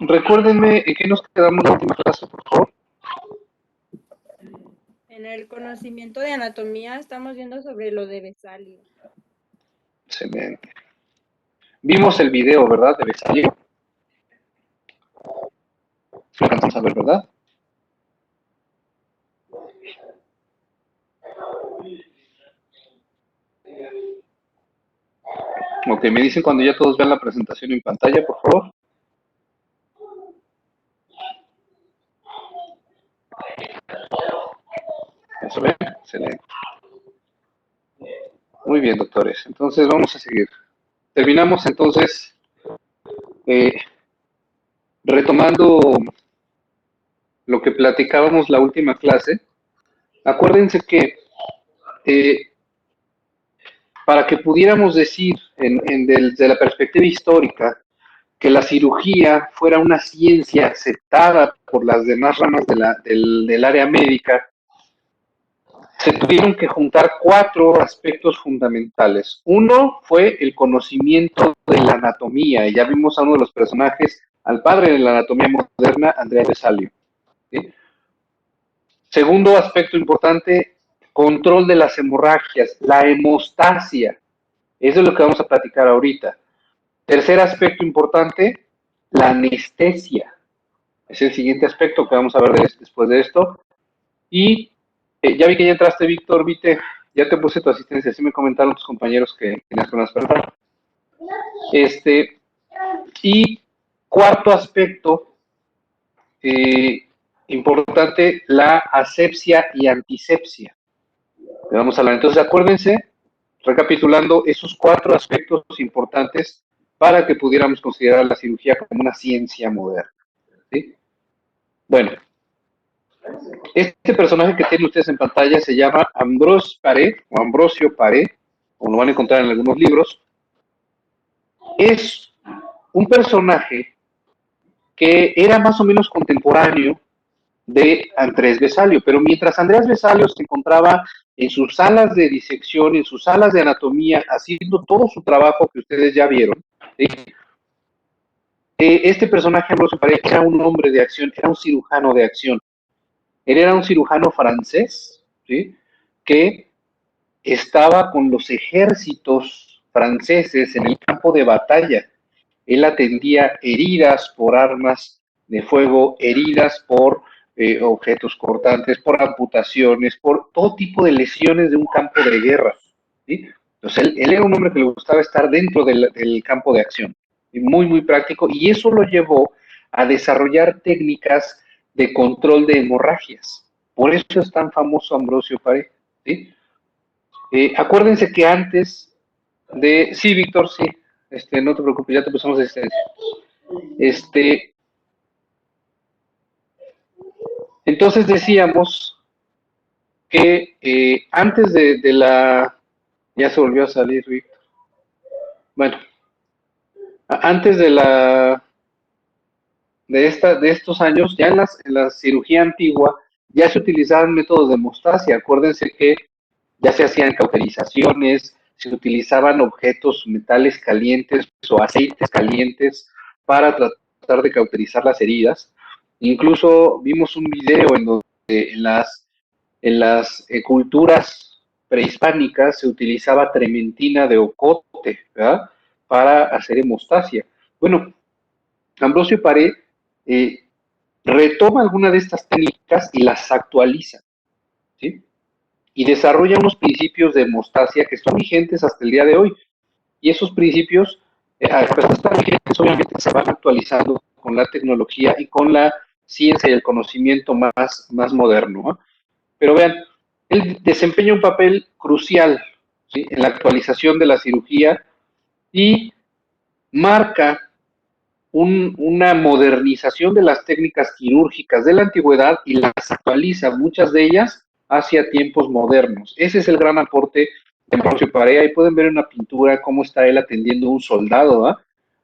Recuérdenme en qué nos quedamos la última clase, por favor. En el conocimiento de anatomía estamos viendo sobre lo de Vesalio. Excelente. Vimos el video, ¿verdad? De Vesalio. Lo alcanzamos a ver, ¿verdad? Ok, me dicen cuando ya todos vean la presentación en pantalla, por favor. ¿Eso ven? Excelente. Muy bien, doctores. Entonces vamos a seguir. Terminamos entonces retomando lo que platicábamos la última clase. Acuérdense que para que pudiéramos decir desde la perspectiva histórica que la cirugía fuera una ciencia aceptada por las demás ramas del área médica, se tuvieron que juntar 4 aspectos fundamentales. Uno fue el conocimiento de la anatomía, y ya vimos a uno de los personajes, al padre de la anatomía moderna, Andrea Vesalio. ¿Sí? Segundo aspecto importante, control de las hemorragias, la hemostasia. Eso es lo que vamos a platicar ahorita. Tercer aspecto importante, la anestesia. Es el siguiente aspecto que vamos a ver después de esto. Y ya vi que ya entraste, Víctor, viste, ya te puse tu asistencia. Sí me comentaron tus compañeros que tenías que despertar. Y cuarto aspecto importante, la asepsia y antisepsia. Vamos a hablar. Entonces, acuérdense, recapitulando esos 4 aspectos importantes para que pudiéramos considerar la cirugía como una ciencia moderna. ¿Sí? Bueno, este personaje que tienen ustedes en pantalla se llama Ambrose Paré, o Ambrosio Paré, como lo van a encontrar en algunos libros. Es un personaje que era más o menos contemporáneo de Andrés Vesalio, pero mientras Andrés Vesalio se encontraba en sus salas de disección, en sus salas de anatomía, haciendo todo su trabajo que ustedes ya vieron, ¿sí? Este personaje, Ambrosio Paré, era un hombre de acción, era un cirujano de acción. Él era un cirujano francés, ¿sí? Que estaba con los ejércitos franceses en el campo de batalla. Él atendía heridas por armas de fuego, heridas por objetos cortantes, por amputaciones, por todo tipo de lesiones de un campo de guerra. ¿Sí? Entonces, él era un hombre que le gustaba estar dentro del campo de acción, muy, muy práctico, y eso lo llevó a desarrollar técnicas de control de hemorragias. Por eso es tan famoso Ambrosio Paré. ¿Sí? Acuérdense que antes de... Sí, Víctor, sí. No te preocupes, ya te pusimos asistencia. Entonces decíamos que antes de la... Ya se volvió a salir, Víctor. Bueno, antes de estos años, ya en la cirugía antigua, ya se utilizaban métodos de hemostasia. Acuérdense que ya se hacían cauterizaciones, se utilizaban objetos, metales calientes o aceites calientes para tratar de cauterizar las heridas. Incluso vimos un video en donde en las culturas prehispánicas se utilizaba trementina de ocote, ¿verdad? Para hacer hemostasia. Bueno, Ambrosio Paré eh, retoma alguna de estas técnicas y las actualiza, ¿sí? Y desarrolla unos principios de hemostasia que son vigentes hasta el día de hoy. Y esos principios, a pesar de estar vigentes, obviamente se van actualizando con la tecnología y con la ciencia y el conocimiento más moderno, ¿no? Pero vean, él desempeña un papel crucial, ¿sí? En la actualización de la cirugía y marca una modernización de las técnicas quirúrgicas de la antigüedad y las actualiza, muchas de ellas, hacia tiempos modernos. Ese es el gran aporte de Ambrosio Paré. Ahí pueden ver una pintura cómo está él atendiendo a un soldado.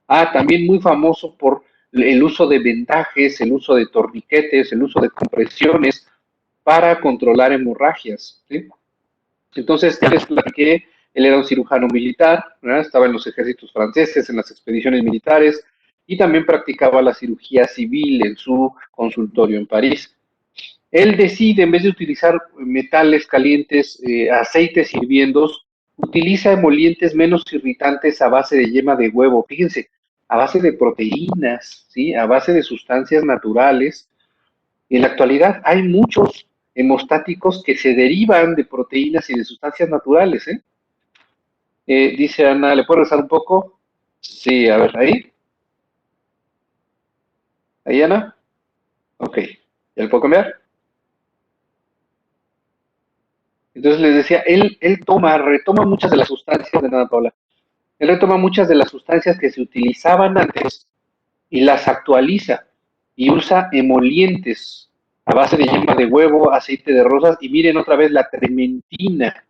También muy famoso por el uso de vendajes, el uso de torniquetes, el uso de compresiones para controlar hemorragias, ¿sí? Entonces, ya les platiqué, él era un cirujano militar, ¿verdad? Estaba en los ejércitos franceses, en las expediciones militares, y también practicaba la cirugía civil en su consultorio en París. Él decide, en vez de utilizar metales calientes, aceites hirviendos, utiliza emolientes menos irritantes a base de yema de huevo. Fíjense, a base de proteínas, ¿sí? A base de sustancias naturales. En la actualidad hay muchos hemostáticos que se derivan de proteínas y de sustancias naturales, ¿eh? Dice Ana, ¿le puedo rezar un poco? Sí, a ver, ahí. Ahí, Ana. Ok. ¿Ya le puedo cambiar? Entonces les decía, él retoma muchas de las sustancias de nada, Paula. Él retoma muchas de las sustancias que se utilizaban antes y las actualiza y usa emolientes a base de yema de huevo, aceite de rosas y miren otra vez la trementina.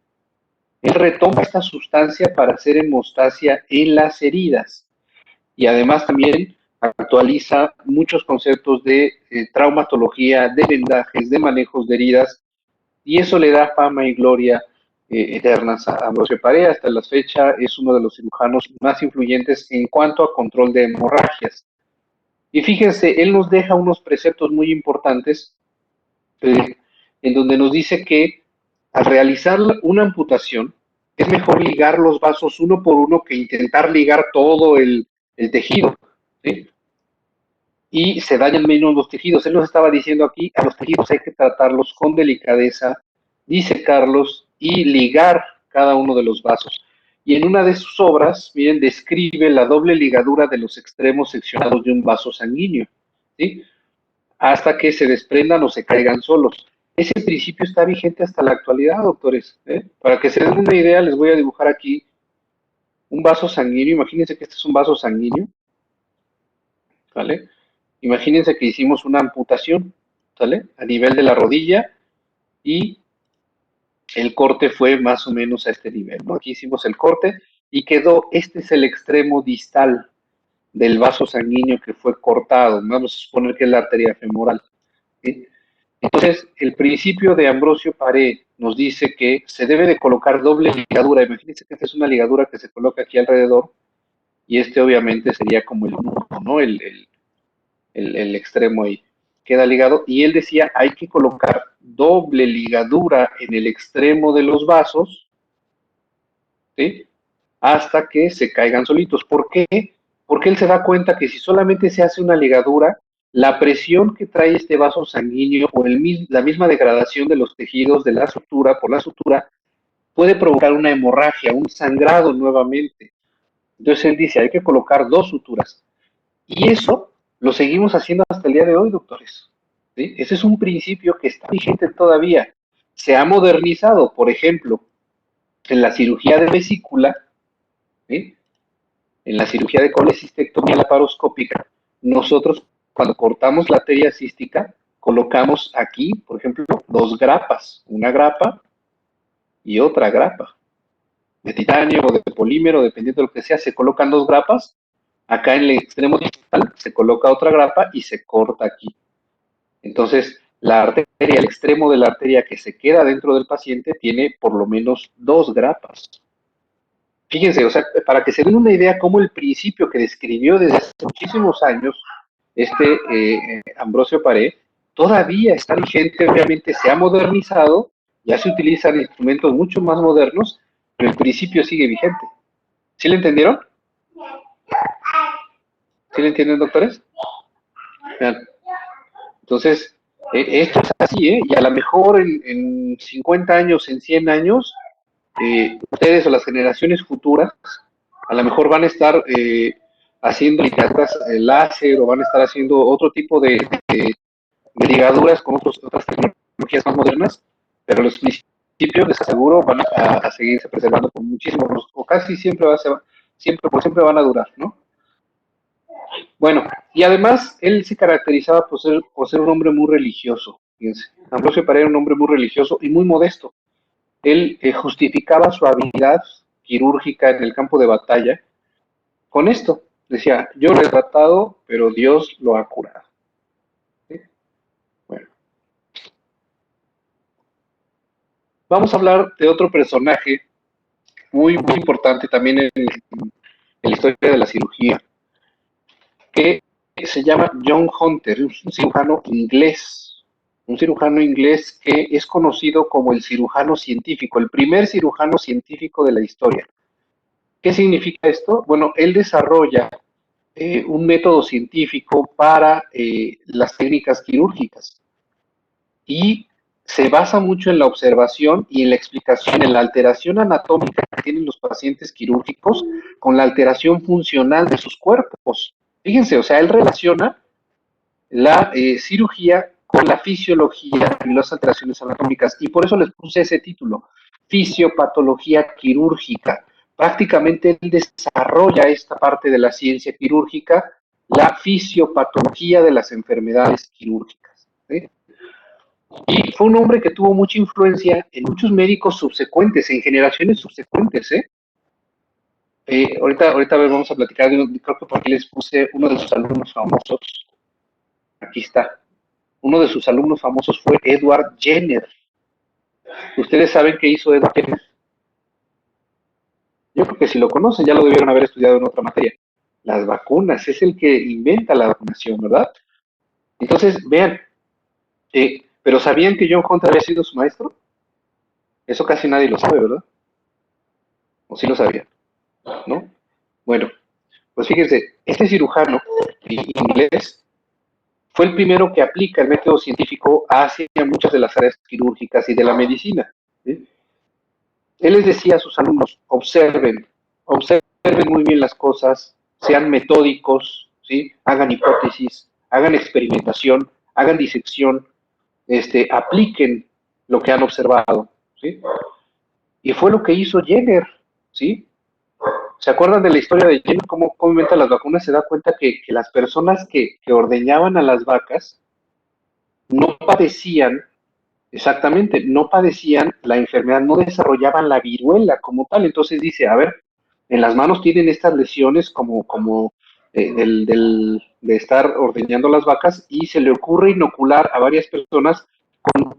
Él retoma esta sustancia para hacer hemostasia en las heridas y además también actualiza muchos conceptos de traumatología, de vendajes, de manejos de heridas y eso le da fama y gloria eternas a Ambrosio Paré. Hasta la fecha es uno de los cirujanos más influyentes en cuanto a control de hemorragias. Y fíjense, él nos deja unos preceptos muy importantes en donde nos dice que al realizar una amputación es mejor ligar los vasos uno por uno que intentar ligar todo el tejido. ¿Sí? Y se dañan menos los tejidos. Él nos estaba diciendo aquí, a los tejidos hay que tratarlos con delicadeza, disecarlos y ligar cada uno de los vasos. Y en una de sus obras, miren, describe la doble ligadura de los extremos seccionados de un vaso sanguíneo, ¿sí? Hasta que se desprendan o se caigan solos. Ese principio está vigente hasta la actualidad, doctores. Para que se den una idea, les voy a dibujar aquí un vaso sanguíneo. Imagínense que este es un vaso sanguíneo, ¿vale? Imagínense que hicimos una amputación, ¿sale? A nivel de la rodilla y el corte fue más o menos a este nivel, ¿no? Aquí hicimos el corte y quedó, este es el extremo distal del vaso sanguíneo que fue cortado, vamos a suponer que es la arteria femoral, ¿sí? Entonces, el principio de Ambrosio Paré nos dice que se debe de colocar doble ligadura. Imagínense que esta es una ligadura que se coloca aquí alrededor y este obviamente sería como el nudo, ¿no? El extremo ahí queda ligado, y él decía, hay que colocar doble ligadura en el extremo de los vasos, ¿sí? Hasta que se caigan solitos. ¿Por qué? Porque él se da cuenta que si solamente se hace una ligadura, la presión que trae este vaso sanguíneo o la misma degradación de los tejidos de la sutura por la sutura puede provocar una hemorragia, un sangrado nuevamente. Entonces él dice, hay que colocar dos suturas. Y eso lo seguimos haciendo hasta el día de hoy, doctores. ¿Sí? Ese es un principio que está vigente todavía. Se ha modernizado, por ejemplo, en la cirugía de vesícula, ¿sí? En la cirugía de colecistectomía laparoscópica, nosotros cuando cortamos la arteria cística, colocamos aquí, por ejemplo, dos grapas, una grapa y otra grapa, de titanio o de polímero, dependiendo de lo que sea, se colocan dos grapas. Acá en el extremo distal se coloca otra grapa y se corta aquí. Entonces, la arteria, el extremo de la arteria que se queda dentro del paciente tiene por lo menos dos grapas. Fíjense, o sea, para que se den una idea cómo el principio que describió desde hace muchísimos años Ambrosio Paré todavía está vigente, obviamente se ha modernizado, ya se utilizan instrumentos mucho más modernos, pero el principio sigue vigente. ¿Sí le entendieron? ¿Sí le entienden, doctores? Vean. Entonces, esto es así, ¿eh? Y a lo mejor en 50 años, en 100 años, ustedes o las generaciones futuras, a lo mejor van a estar haciendo ligaduras láser o van a estar haciendo otro tipo de ligaduras con otras tecnologías más modernas, pero los principios, les aseguro, van a seguirse preservando por muchísimos, o casi siempre, por siempre van a durar, ¿no? Bueno, y además él se caracterizaba por ser un hombre muy religioso, fíjense. Ambrosio Paré era un hombre muy religioso y muy modesto. Él justificaba su habilidad quirúrgica en el campo de batalla con esto. Decía, yo lo he tratado, pero Dios lo ha curado. ¿Sí? Bueno, vamos a hablar de otro personaje muy, muy importante también en la historia de la cirugía, que se llama John Hunter, es un cirujano inglés que es conocido como el cirujano científico, el primer cirujano científico de la historia. ¿Qué significa esto? Bueno, él desarrolla un método científico para las técnicas quirúrgicas y se basa mucho en la observación y en la explicación, en la alteración anatómica que tienen los pacientes quirúrgicos con la alteración funcional de sus cuerpos. Fíjense, o sea, él relaciona la cirugía con la fisiología y las alteraciones anatómicas, y por eso les puse ese título, fisiopatología quirúrgica. Prácticamente él desarrolla esta parte de la ciencia quirúrgica, la fisiopatología de las enfermedades quirúrgicas, ¿sí? Y fue un hombre que tuvo mucha influencia en muchos médicos subsecuentes, en generaciones subsecuentes, ¿eh? Ahorita vamos a platicar, creo que por aquí les puse uno de sus alumnos famosos. Aquí está. Uno de sus alumnos famosos fue Edward Jenner. ¿Ustedes saben qué hizo Edward Jenner? Yo creo que si lo conocen ya lo debieron haber estudiado en otra materia. Las vacunas, es el que inventa la vacunación, ¿verdad? Entonces, vean, pero ¿sabían que John Hunter había sido su maestro? Eso casi nadie lo sabe, ¿verdad? ¿O sí lo sabían? ¿No? Bueno, pues fíjense, este cirujano inglés fue el primero que aplica el método científico hacia muchas de las áreas quirúrgicas y de la medicina, ¿sí? Él les decía a sus alumnos, observen muy bien las cosas, sean metódicos, ¿sí? Hagan hipótesis, hagan experimentación, hagan disección, apliquen lo que han observado, ¿sí? Y fue lo que hizo Jenner, ¿sí? ¿Se acuerdan de la historia de Jenner? ¿Cómo inventa las vacunas? Se da cuenta que las personas que ordeñaban a las vacas no padecían, exactamente, no padecían la enfermedad, no desarrollaban la viruela como tal. Entonces dice, a ver, en las manos tienen estas lesiones como de estar ordeñando las vacas y se le ocurre inocular a varias personas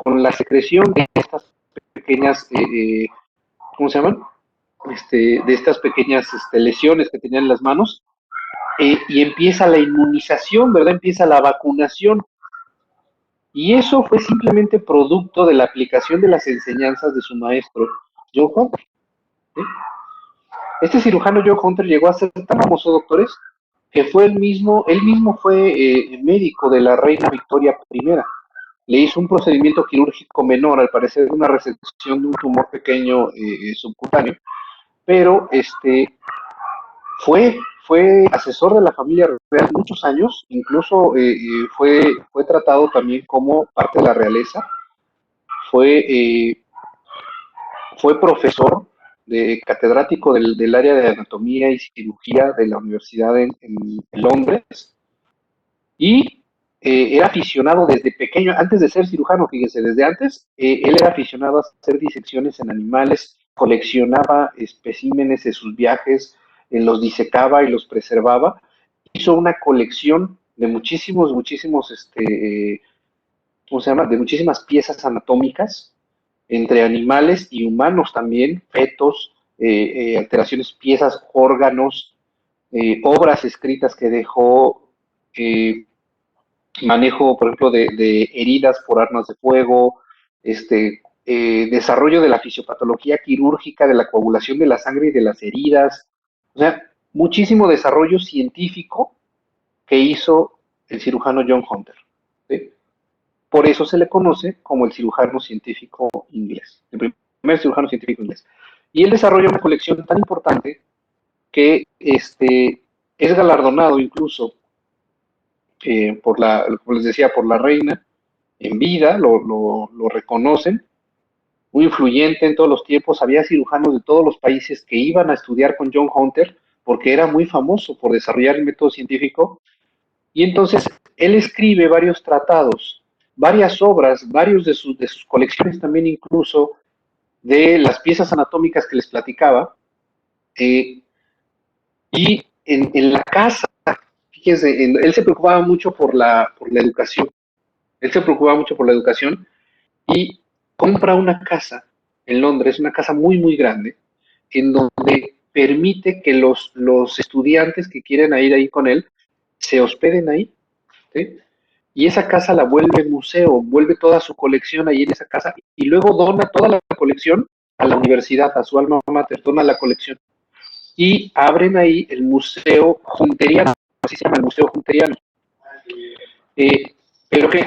con la secreción de estas pequeñas, ¿cómo se llaman? De estas pequeñas lesiones que tenían en las manos, y empieza la inmunización, ¿verdad? Empieza la vacunación. Y eso fue simplemente producto de la aplicación de las enseñanzas de su maestro, John Hunter, ¿sí? Este cirujano John Hunter llegó a ser tan famoso, doctores, que fue él mismo fue médico de la reina Victoria I. Le hizo un procedimiento quirúrgico menor, al parecer una resección de un tumor pequeño subcutáneo, pero fue asesor de la familia real muchos años, incluso fue tratado también como parte de la realeza, fue, eh, fue profesor catedrático del área de anatomía y cirugía de la Universidad en Londres, y era aficionado desde pequeño, antes de ser cirujano, fíjense, desde antes, él era aficionado a hacer disecciones en animales, coleccionaba especímenes de sus viajes, los disecaba y los preservaba. Hizo una colección de muchísimos, ¿cómo se llama? De muchísimas piezas anatómicas, entre animales y humanos también, fetos, alteraciones, piezas, órganos, obras escritas que dejó, manejo, por ejemplo, de heridas por armas de fuego, desarrollo de la fisiopatología quirúrgica, de la coagulación de la sangre y de las heridas, o sea, muchísimo desarrollo científico que hizo el cirujano John Hunter, ¿sí? Por eso se le conoce como el cirujano científico inglés, el primer cirujano científico inglés. Y él desarrolla una colección tan importante que es galardonado incluso como les decía, por la reina en vida, lo reconocen, muy influyente en todos los tiempos. Había cirujanos de todos los países que iban a estudiar con John Hunter porque era muy famoso por desarrollar el método científico. Y entonces él escribe varios tratados, varias obras, varios de sus colecciones también, incluso de las piezas anatómicas que les platicaba. Y en la casa, fíjense, él se preocupaba mucho por la educación. Él se preocupaba mucho por la educación y compra una casa en Londres, una casa muy grande, en donde permite que los estudiantes que quieren ir ahí con él se hospeden ahí, ¿sí? Y esa casa la vuelve museo, vuelve toda su colección ahí en esa casa y luego dona toda la colección a la universidad, a su alma mater, dona la colección. Y abren ahí el Museo Junteriano, así se llama el Museo Junteriano. Pero que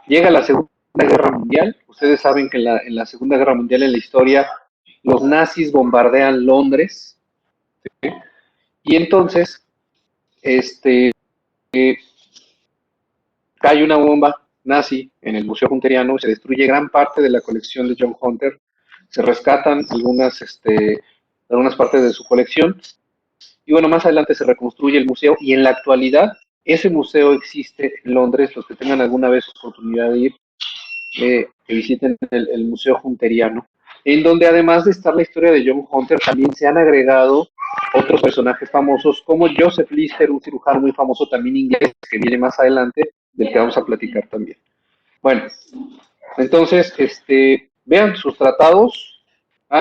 llega la Segunda Guerra Mundial, ustedes saben que en la Segunda Guerra Mundial en la historia los nazis bombardean Londres, ¿sí? Y entonces este, cae una bomba nazi en el Museo Hunteriano, se destruye gran parte de la colección de John Hunter, se rescatan algunas partes de su colección y bueno, más adelante se reconstruye el museo y en la actualidad ese museo existe en Londres. Los que tengan alguna vez oportunidad de ir, que visiten el Museo Hunteriano, en donde además de estar la historia de John Hunter, también se han agregado otros personajes famosos como Joseph Lister, un cirujano muy famoso también inglés, que viene más adelante, del que vamos a platicar también. Bueno, entonces, vean sus tratados,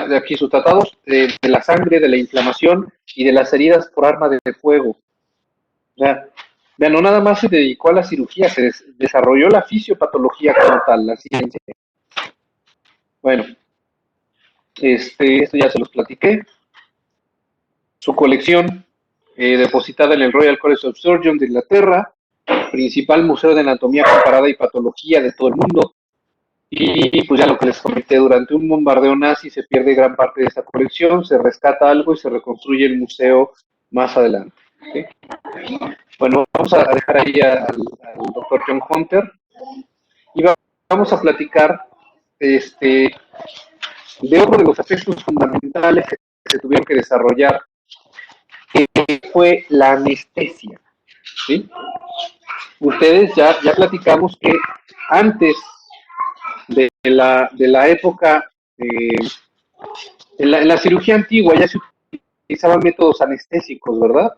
de aquí sus tratados de la sangre, de la inflamación y de las heridas por arma de fuego. O sea, vean, no nada más se dedicó a la cirugía, se desarrolló la fisiopatología como tal, la ciencia. Bueno, esto ya se los platiqué. Su colección, depositada en el Royal College of Surgeons de Inglaterra, principal museo de anatomía comparada y patología de todo el mundo. Y pues ya lo que les comenté, durante un bombardeo nazi se pierde gran parte de esa colección, se rescata algo y se reconstruye el museo más adelante. ¿Sí? Bueno, vamos a dejar ahí al doctor John Hunter y vamos a platicar de otro de los aspectos fundamentales que se tuvieron que desarrollar, que fue la anestesia. ¿Sí? Ustedes ya platicamos que antes de la época, en la cirugía antigua ya se utilizaban métodos anestésicos, ¿verdad?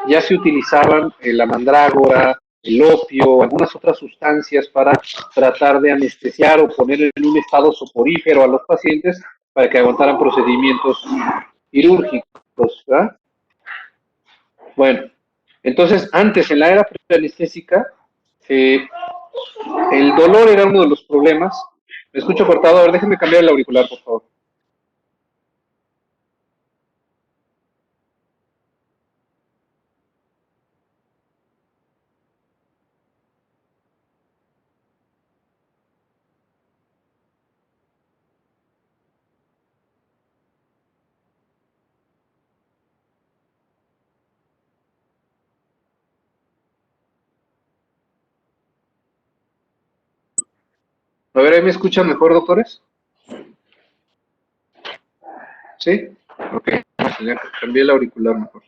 Ya se utilizaban la mandrágora, el opio, algunas otras sustancias para tratar de anestesiar o poner en un estado soporífero a los pacientes para que aguantaran procedimientos quirúrgicos, ¿verdad? Bueno, entonces antes en la era preanestésica, eh, el dolor era uno de los problemas. Me escucho cortado, a ver, déjenme cambiar el auricular, por favor. A ver, ¿ahí me escuchan mejor, doctores? ¿Sí? Ok, ya cambié el auricular mejor.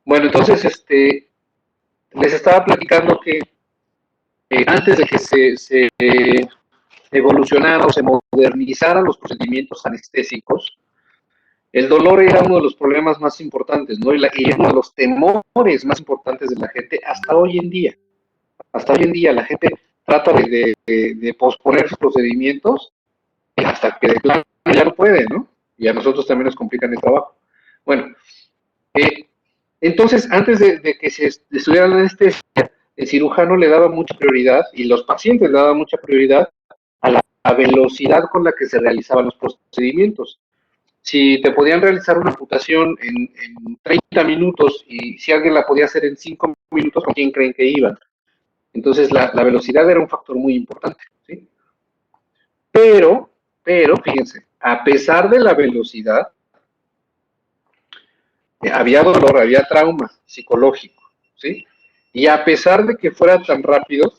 Bueno, entonces, les estaba platicando que antes de que se evolucionaran o se modernizaran los procedimientos anestésicos, el dolor era uno de los problemas más importantes, ¿no? Y uno de los temores más importantes de la gente hasta hoy en día. Hasta hoy en día la gente trata de posponer sus procedimientos hasta que de plano ya no puede, ¿no? Y a nosotros también nos complican el trabajo. Bueno, eh, entonces, antes de que se estudiara la anestesia, el cirujano le daba mucha prioridad y los pacientes le daban mucha prioridad a la velocidad con la que se realizaban los procedimientos. Si te podían realizar una amputación en 30 minutos y si alguien la podía hacer en 5 minutos, ¿con quién creen que iban? Entonces, la velocidad era un factor muy importante, ¿sí? Pero, fíjense, a pesar de la velocidad, había dolor, había trauma psicológico, ¿sí? Y a pesar de que fuera tan rápido,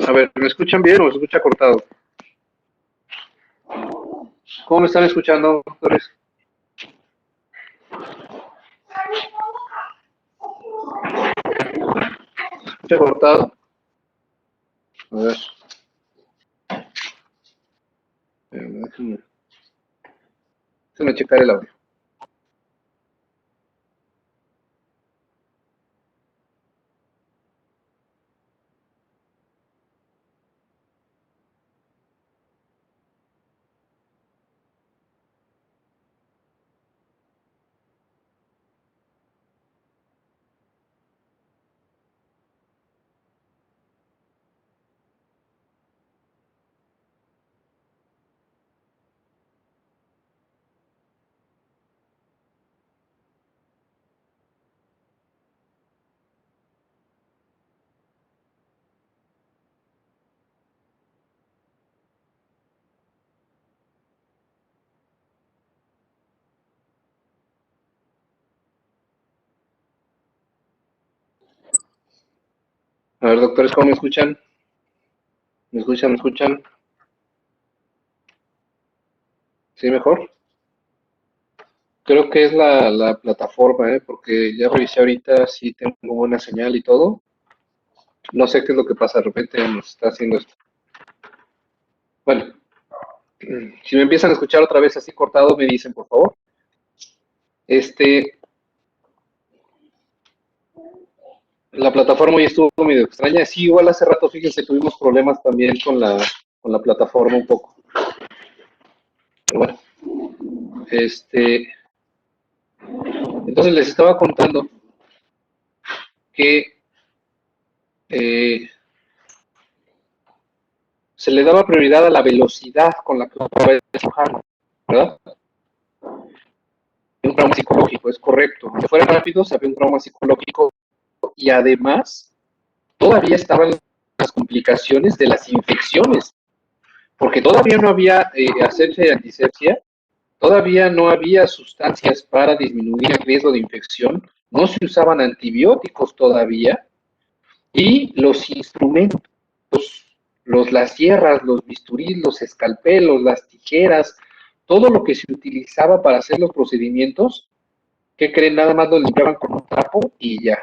a ver, ¿me escuchan bien o me escucha cortado? ¿Cómo me están escuchando, doctores? ¿Me escucha cortado? A ver, déjenme, déjenme checar el audio. A ver, doctores, ¿cómo me escuchan? ¿Me escuchan? ¿Me escuchan? ¿Sí, mejor? Creo que es la plataforma, porque ya revisé ahorita si tengo buena señal y todo. No sé qué es lo que pasa, de repente nos está haciendo esto. Bueno, si me empiezan a escuchar otra vez así cortado, me dicen, por favor. Este, la plataforma hoy estuvo medio extraña. Sí, igual hace rato, fíjense, tuvimos problemas también con la plataforma un poco. Pero bueno, entonces les estaba contando que eh, se le daba prioridad a la velocidad con la que operaba el cirujano, ¿verdad? Un trauma psicológico, es correcto. Aunque fuera rápido, se había un trauma psicológico y además todavía estaban las complicaciones de las infecciones, porque todavía no había asepsia y antisepsia, todavía no había sustancias para disminuir el riesgo de infección, no se usaban antibióticos todavía, y los instrumentos, las sierras, los bisturís, los escalpelos, las tijeras, todo lo que se utilizaba para hacer los procedimientos, ¿qué creen? Nada más lo limpiaban con un trapo y ya.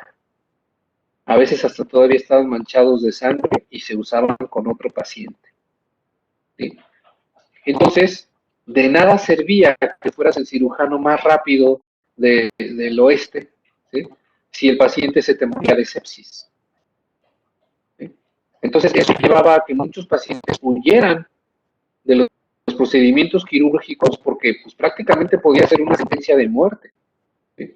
A veces hasta todavía estaban manchados de sangre y se usaban con otro paciente. ¿Sí? Entonces, de nada servía que fueras el cirujano más rápido del oeste, ¿sí? Si el paciente se te moría de sepsis. ¿Sí? Entonces, eso llevaba a que muchos pacientes huyeran de los procedimientos quirúrgicos porque pues, prácticamente podía ser una sentencia de muerte. ¿Sí?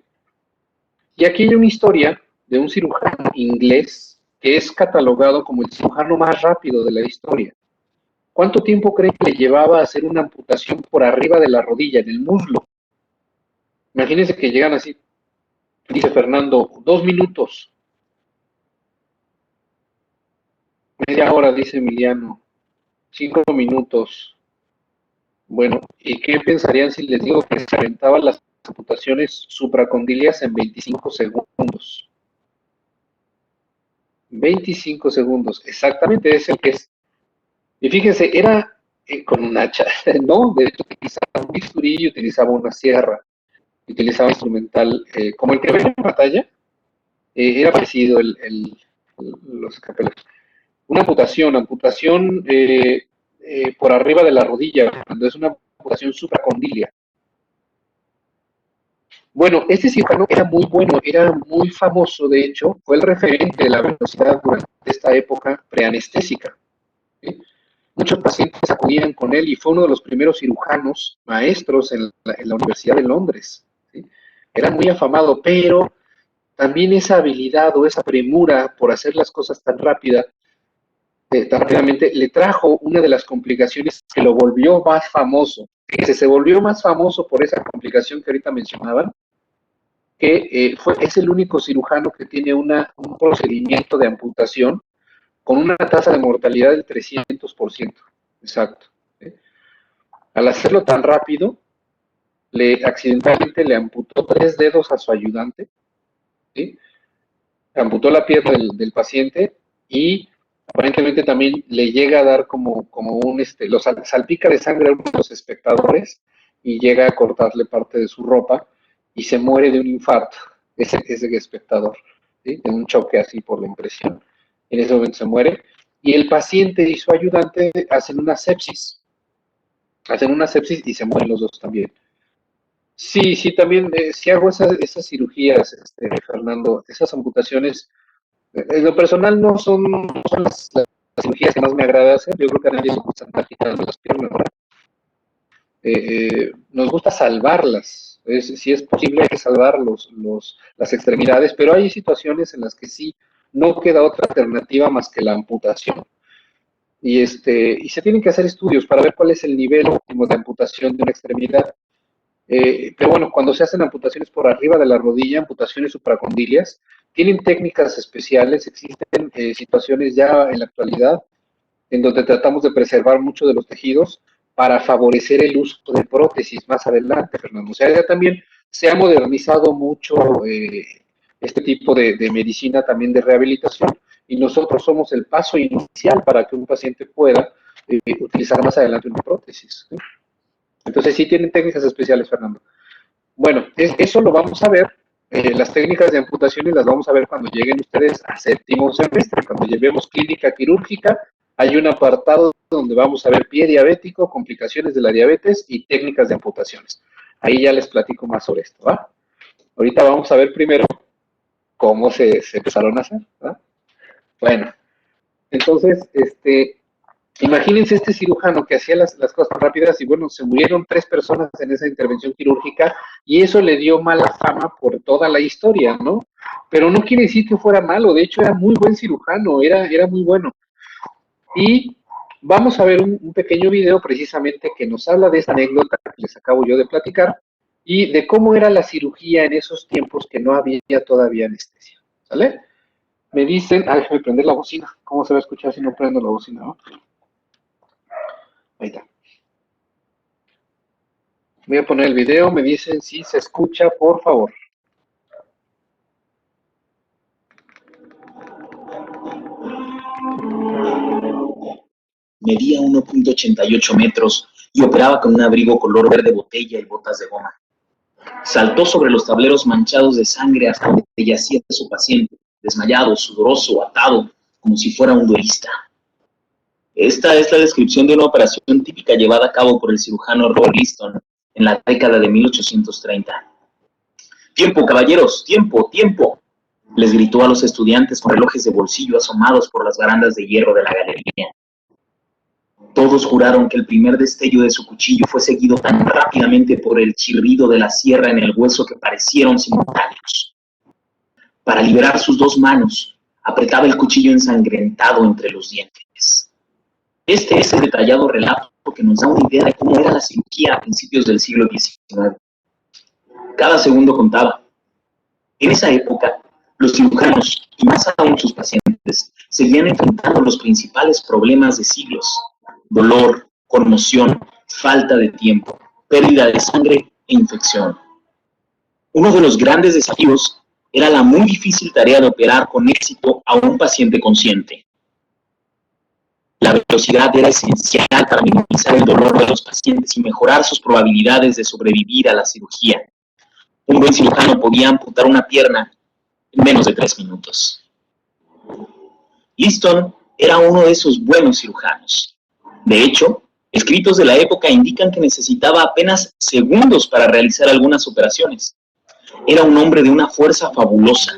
Y aquí hay una historia de un cirujano inglés que es catalogado como el cirujano más rápido de la historia. ¿Cuánto tiempo cree que le llevaba a hacer una amputación por arriba de la rodilla, en el muslo? Imagínense que llegan así, dice Fernando, 2 minutos, media hora, dice Emiliano, 5 minutos. Bueno, ¿y qué pensarían si les digo que se aventaban las amputaciones supracondilias en 25 segundos? 25 segundos, exactamente es el que es. Y fíjense, era con un hacha, ¿no? De hecho, utilizaba un bisturí y utilizaba una sierra, utilizaba instrumental, como el que ven en batalla, era parecido los escapelos. Una amputación por arriba de la rodilla, cuando es una amputación supracondilia. Bueno, este cirujano era muy bueno, era muy famoso, de hecho, fue el referente de la velocidad durante esta época preanestésica. ¿Sí? Muchos pacientes acudían con él y fue uno de los primeros cirujanos maestros en la Universidad de Londres. ¿Sí? Era muy afamado, pero también esa habilidad o esa premura por hacer las cosas tan rápidamente, le trajo una de las complicaciones que lo volvió más famoso. Que se volvió más famoso por esa complicación que ahorita mencionaban, que es el único cirujano que tiene un procedimiento de amputación con una tasa de mortalidad del 300%. Exacto. ¿Sí? Al hacerlo tan rápido, accidentalmente le amputó 3 dedos a su ayudante, ¿sí? Amputó la pierna del paciente y aparentemente también le llega a dar como lo salpica de sangre a uno de los espectadores y llega a cortarle parte de su ropa y se muere de un infarto, ese espectador, ¿sí? De un choque así por la impresión. En ese momento se muere y el paciente y su ayudante hacen una sepsis y se mueren los dos también. Sí, sí, también, sí hago esas cirugías, Fernando, esas amputaciones. En lo personal no son las cirugías que más me agrada hacer. Yo creo que a nadie le gusta estar quitando las piernas, ¿verdad? Nos gusta salvarlas. Si es posible, hay que salvar las extremidades, pero hay situaciones en las que sí no queda otra alternativa más que la amputación. Y se tienen que hacer estudios para ver cuál es el nivel óptimo de amputación de una extremidad. Pero bueno, cuando se hacen amputaciones por arriba de la rodilla, amputaciones supracondilias, tienen técnicas especiales, existen situaciones ya en la actualidad en donde tratamos de preservar mucho de los tejidos para favorecer el uso de prótesis más adelante, Fernando. O sea, ya también se ha modernizado mucho este tipo de medicina también de rehabilitación, y nosotros somos el paso inicial para que un paciente pueda utilizar más adelante una prótesis. ¿Sí? Entonces sí tienen técnicas especiales, Fernando. Bueno, eso lo vamos a ver, las técnicas de amputaciones las vamos a ver cuando lleguen ustedes a séptimo semestre, cuando llevemos clínica quirúrgica, hay un apartado donde vamos a ver pie diabético, complicaciones de la diabetes y técnicas de amputaciones. Ahí ya les platico más sobre esto, ¿va? Ahorita vamos a ver primero cómo se empezaron a hacer, ¿va? Bueno, entonces, imagínense este cirujano que hacía las cosas tan rápidas y bueno, se murieron 3 personas en esa intervención quirúrgica y eso le dio mala fama por toda la historia, ¿no? Pero no quiere decir que fuera malo, de hecho era muy buen cirujano, era muy bueno. Y vamos a ver un pequeño video precisamente que nos habla de esta anécdota que les acabo yo de platicar y de cómo era la cirugía en esos tiempos que no había todavía anestesia, ¿sale? Me dicen, déjame prender la bocina, ¿cómo se va a escuchar si no prendo la bocina, no? Ahí está. Voy a poner el video, me dicen si se escucha, por favor. Medía 1.88 metros y operaba con un abrigo color verde botella y botas de goma. Saltó sobre los tableros manchados de sangre hasta donde yacía su paciente, desmayado, sudoroso, atado, como si fuera un duelista. Esta es la descripción de una operación típica llevada a cabo por el cirujano Robert Liston en la década de 1830. ¡Tiempo, caballeros! ¡Tiempo, tiempo! Les gritó a los estudiantes con relojes de bolsillo asomados por las barandas de hierro de la galería. Todos juraron que el primer destello de su cuchillo fue seguido tan rápidamente por el chirrido de la sierra en el hueso que parecieron simultáneos. Para liberar sus 2 manos, apretaba el cuchillo ensangrentado entre los dientes. Este es el detallado relato que nos da una idea de cómo era la cirugía a principios del siglo XIX. Cada segundo contaba. En esa época, los cirujanos, y más aún sus pacientes, seguían enfrentando los principales problemas de siglos: dolor, conmoción, falta de tiempo, pérdida de sangre e infección. Uno de los grandes desafíos era la muy difícil tarea de operar con éxito a un paciente consciente. La velocidad era esencial para minimizar el dolor de los pacientes y mejorar sus probabilidades de sobrevivir a la cirugía. Un buen cirujano podía amputar una pierna en menos de 3 minutos. Liston era uno de esos buenos cirujanos. De hecho, escritos de la época indican que necesitaba apenas segundos para realizar algunas operaciones. Era un hombre de una fuerza fabulosa,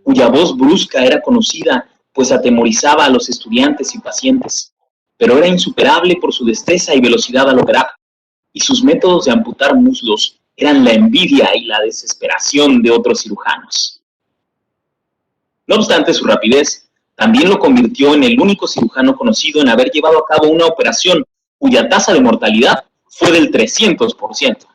cuya voz brusca era conocida, pues atemorizaba a los estudiantes y pacientes, pero era insuperable por su destreza y velocidad al operar, y sus métodos de amputar muslos eran la envidia y la desesperación de otros cirujanos. No obstante su rapidez, también lo convirtió en el único cirujano conocido en haber llevado a cabo una operación cuya tasa de mortalidad fue del 300%.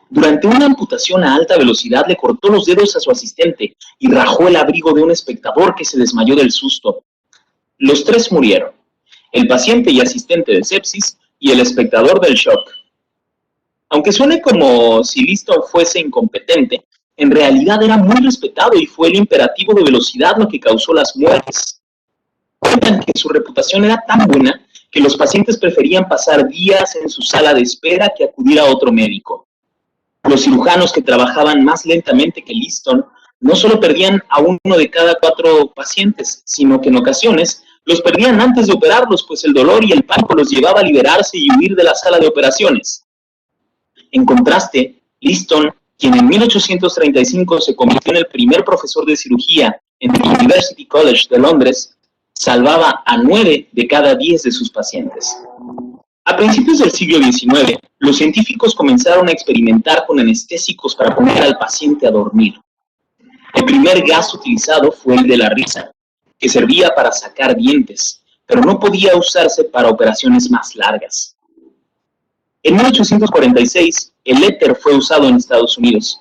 Durante una amputación a alta velocidad le cortó los dedos a su asistente y rajó el abrigo de un espectador que se desmayó del susto. Los 3 murieron, el paciente y asistente de sepsis y el espectador del shock. Aunque suene como si Liston fuese incompetente, en realidad era muy respetado y fue el imperativo de velocidad lo que causó las muertes. Cuentan que su reputación era tan buena que los pacientes preferían pasar días en su sala de espera que acudir a otro médico. Los cirujanos que trabajaban más lentamente que Liston no solo perdían a 1 de cada 4 pacientes, sino que en ocasiones los perdían antes de operarlos, pues el dolor y el pánico los llevaba a liberarse y huir de la sala de operaciones. En contraste, Liston, quien en 1835 se convirtió en el primer profesor de cirugía en el University College de Londres, salvaba a 9 de cada 10 de sus pacientes. A principios del siglo XIX, los científicos comenzaron a experimentar con anestésicos para poner al paciente a dormir. El primer gas utilizado fue el de la risa, que servía para sacar dientes, pero no podía usarse para operaciones más largas. En 1846, el éter fue usado en Estados Unidos.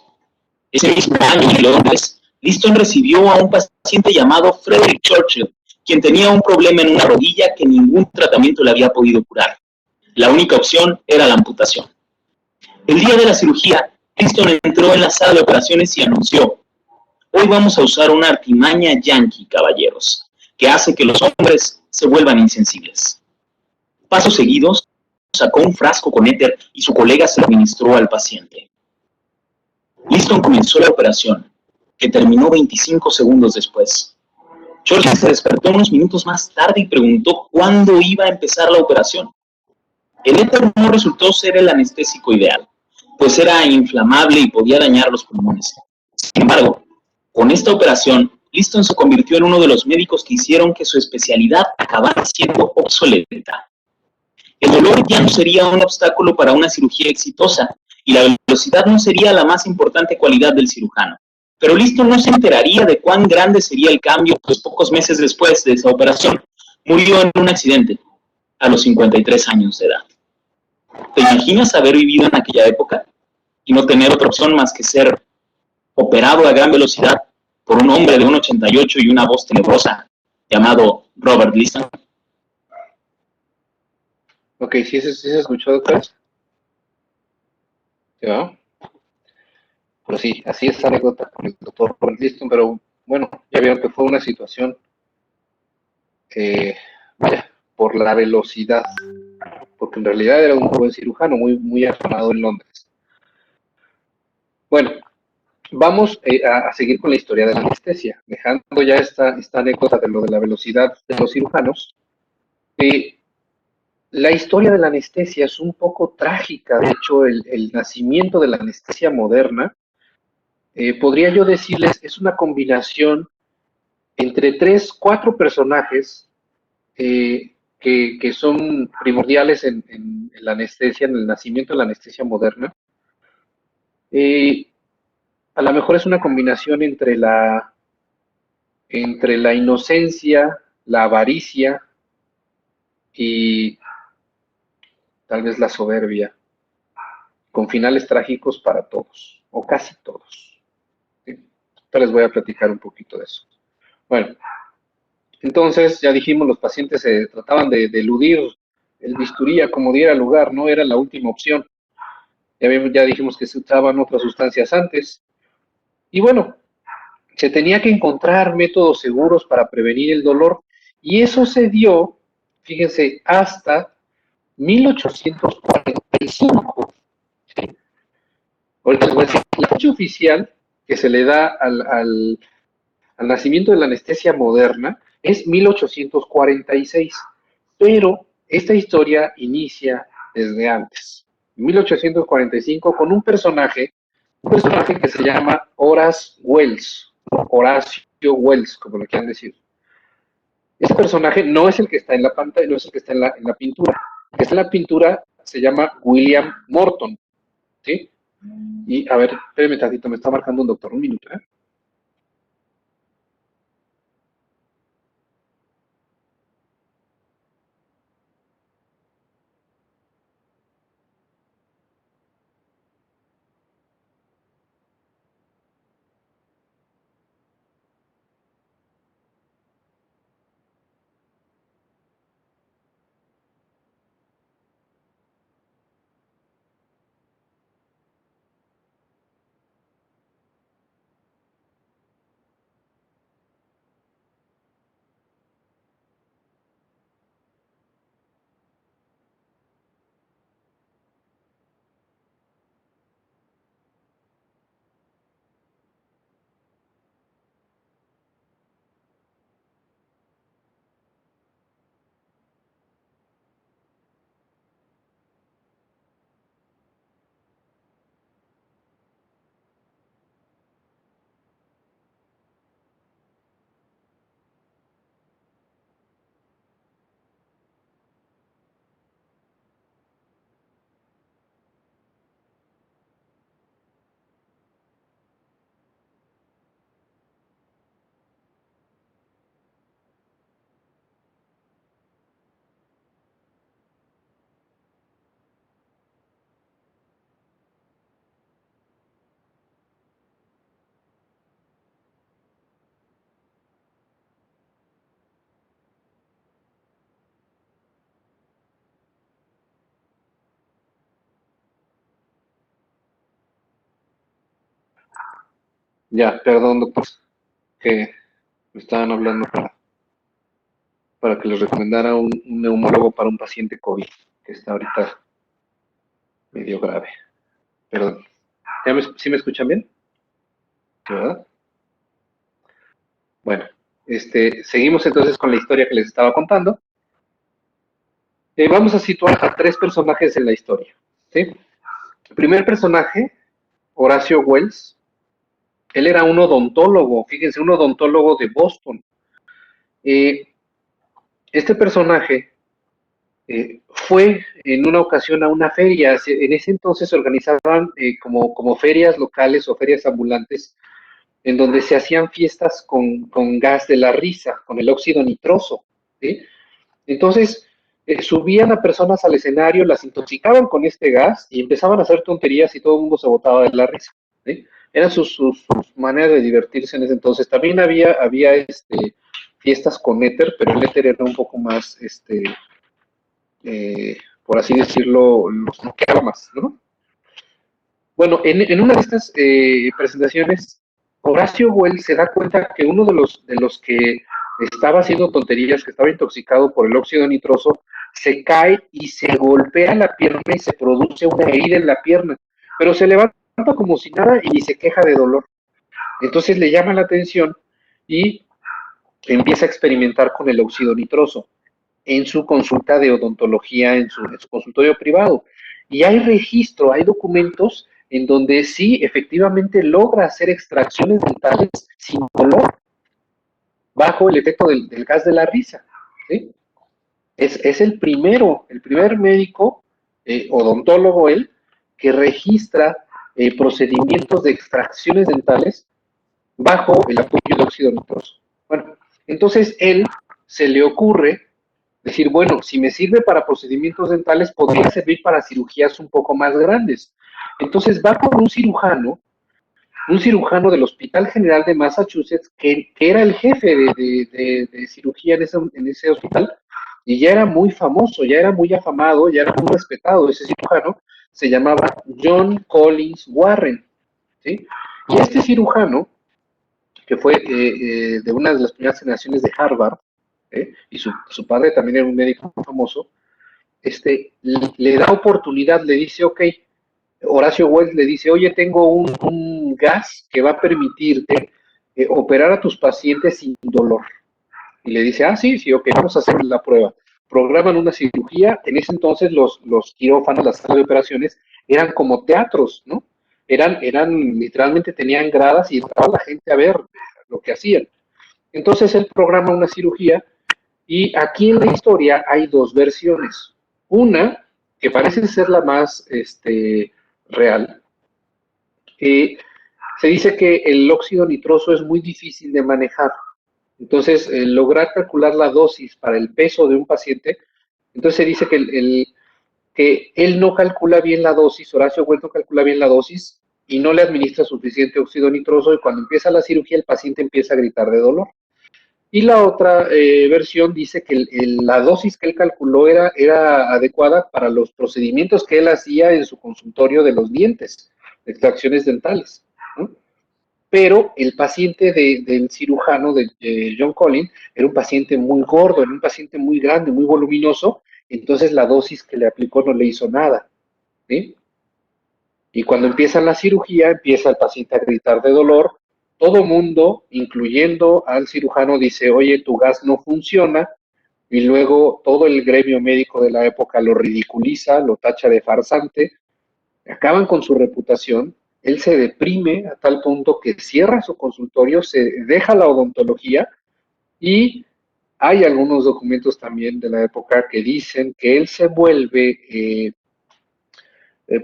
Ese mismo año, en Londres, Liston recibió a un paciente llamado Frederick Churchill, quien tenía un problema en una rodilla que ningún tratamiento le había podido curar. La única opción era la amputación. El día de la cirugía, Liston entró en la sala de operaciones y anunció: «Hoy vamos a usar una artimaña yankee, caballeros. que hace que los hombres se vuelvan insensibles. Pasos seguidos, sacó un frasco con éter y su colega se lo administró al paciente. Liston comenzó la operación, que terminó 25 segundos después. George se despertó unos minutos más tarde y preguntó cuándo iba a empezar la operación. El éter no resultó ser el anestésico ideal, pues era inflamable y podía dañar los pulmones. Sin embargo, con esta operación, Liston se convirtió en uno de los médicos que hicieron que su especialidad acabara siendo obsoleta. El dolor ya no sería un obstáculo para una cirugía exitosa y la velocidad no sería la más importante cualidad del cirujano. Pero Liston no se enteraría de cuán grande sería el cambio, pues pocos meses después de esa operación murió en un accidente a los 53 años de edad. ¿Te imaginas haber vivido en aquella época y no tener otra opción más que ser operado a gran velocidad por un hombre de 1,88 y una voz tenebrosa llamado Robert Liston? Ok, ¿sí se escuchó, doctor? ¿Sí, va? Pero sí, así es la anécdota con el doctor Robert Liston, pero bueno, ya vieron que fue una situación, vaya, por la velocidad, porque en realidad era un buen cirujano, muy afamado en Londres. Bueno, vamos a seguir con la historia de la anestesia, dejando ya esta anécdota de lo de la velocidad de los cirujanos. La historia de la anestesia es un poco trágica, de hecho el nacimiento de la anestesia moderna, podría yo decirles, es una combinación entre cuatro personajes que son primordiales en la anestesia, en el nacimiento de la anestesia moderna. Eh, a lo mejor es una combinación entre la inocencia, la avaricia y tal vez la soberbia, con finales trágicos para todos, o casi todos. ¿Sí? Ahora les voy a platicar un poquito de eso. Bueno, entonces ya dijimos, los pacientes se trataban de eludir el bisturí a como diera lugar, no era la última opción. Ya dijimos que se usaban otras sustancias antes. Y bueno, se tenía que encontrar métodos seguros para prevenir el dolor, y eso se dio, fíjense, hasta 1845. ¿Sí? Ahorita les voy a decir, la fecha oficial que se le da al nacimiento de la anestesia moderna es 1846, pero esta historia inicia desde antes, 1845, con un personaje que se llama Horace Wells, Horacio Wells, como lo quieran decir. Ese personaje no es el que está en la pantalla, no es el que está en la pintura. El que está en la pintura se llama William Morton, ¿sí? Y a ver, espérenme tantito, me está marcando un doctor, un minuto, ¿eh? Ya, perdón, doctor, que me estaban hablando. para que les recomendara un neumólogo para un paciente COVID, que está ahorita medio grave. Perdón. ¿Sí me escuchan bien? ¿Verdad? Bueno, seguimos entonces con la historia que les estaba contando. Vamos a situar a 3 personajes en la historia. ¿Sí? El primer personaje, Horacio Wells, él era un odontólogo, fíjense, un odontólogo de Boston. Este personaje fue en una ocasión a una feria. En ese entonces se organizaban como ferias locales o ferias ambulantes en donde se hacían fiestas con gas de la risa, con el óxido nitroso. ¿Sí? Entonces, subían a personas al escenario, las intoxicaban con este gas y empezaban a hacer tonterías y todo el mundo se botaba de la risa. ¿Sí? Eran sus maneras de divertirse en ese entonces. También había fiestas con éter, pero el éter era un poco más, por así decirlo, los noqueaba más, ¿no? Bueno, en una de estas presentaciones, Horacio Well se da cuenta que uno de los que estaba haciendo tonterías, que estaba intoxicado por el óxido nitroso, se cae y se golpea la pierna y se produce una herida en la pierna, pero se levanta como si nada y se queja de dolor. Entonces le llama la atención y empieza a experimentar con el óxido nitroso en su consulta de odontología, en su consultorio privado. Y hay registro, hay documentos en donde sí, efectivamente logra hacer extracciones dentales sin dolor, bajo el efecto del gas de la risa. ¿Sí? Es el primer médico, odontólogo él, que registra procedimientos de extracciones dentales bajo el apoyo de óxido nitroso. Bueno, entonces él se le ocurre decir, bueno, si me sirve para procedimientos dentales, podría servir para cirugías un poco más grandes. Entonces va con un cirujano del Hospital General de Massachusetts, que era el jefe de cirugía en ese hospital, y ya era muy famoso, ya era muy afamado, ya era muy respetado. Ese cirujano se llamaba John Collins Warren. ¿Sí? Y este cirujano, que fue de una de las primeras generaciones de Harvard, y su padre también era un médico muy famoso, le da oportunidad, le dice, ok, Horacio Wells le dice, oye, tengo un gas que va a permitirte operar a tus pacientes sin dolor. Y le dice, sí, sí, ok, vamos a hacer la prueba. Programan una cirugía. En ese entonces los quirófanos, las salas de operaciones, eran como teatros, ¿no? Literalmente tenían gradas y entraba la gente a ver lo que hacían. Entonces él programa una cirugía y aquí en la historia hay 2 versiones. Una, que parece ser la más real, se dice que el óxido nitroso es muy difícil de manejar. Entonces, lograr calcular la dosis para el peso de un paciente, entonces se dice que él no calcula bien la dosis, Horacio Wells no calcula bien la dosis y no le administra suficiente óxido nitroso, y cuando empieza la cirugía el paciente empieza a gritar de dolor. Y la otra versión dice que la dosis que él calculó era adecuada para los procedimientos que él hacía en su consultorio de los dientes, de extracciones dentales, ¿no? Pero el paciente del cirujano, de John Collins, era un paciente muy gordo, era un paciente muy grande, muy voluminoso, entonces la dosis que le aplicó no le hizo nada. ¿Sí? Y cuando empieza la cirugía, empieza el paciente a gritar de dolor. Todo mundo, incluyendo al cirujano, dice, oye, tu gas no funciona, y luego todo el gremio médico de la época lo ridiculiza, lo tacha de farsante, acaban con su reputación. Él se deprime a tal punto que cierra su consultorio, se deja la odontología, y hay algunos documentos también de la época que dicen que él se vuelve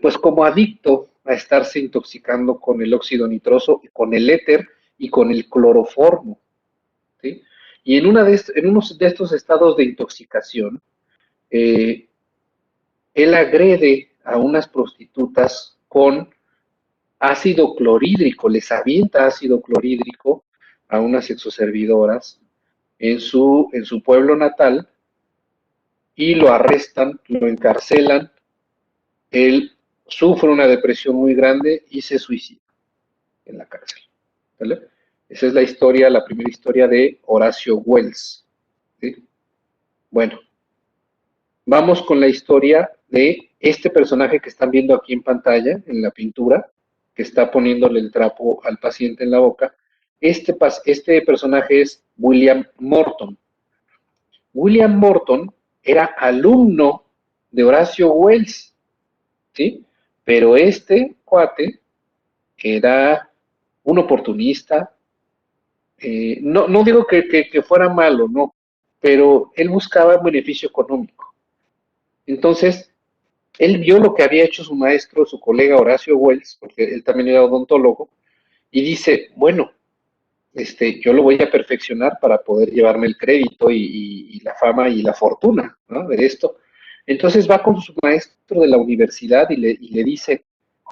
pues como adicto a estarse intoxicando con el óxido nitroso, con el éter y con el cloroformo. ¿Sí? Y en uno de estos estados de intoxicación, él agrede a unas prostitutas con ácido clorhídrico, les avienta ácido clorhídrico a unas sexoservidoras en su pueblo natal, y lo arrestan, lo encarcelan. Él sufre una depresión muy grande y se suicida en la cárcel. ¿Vale? Esa es la historia, la primera historia de Horacio Wells. ¿Sí? Bueno, vamos con la historia de este personaje que están viendo aquí en pantalla, en la pintura, que está poniéndole el trapo al paciente en la boca. Este personaje es William Morton. William Morton era alumno de Horacio Wells, ¿sí? Pero este cuate era un oportunista. No digo que fuera malo, no, pero él buscaba un beneficio económico. Entonces, él vio lo que había hecho su maestro, su colega Horacio Wells, porque él también era odontólogo, y dice, bueno, yo lo voy a perfeccionar para poder llevarme el crédito y la fama y la fortuna, ¿no?, de esto. Entonces va con su maestro de la universidad y le dice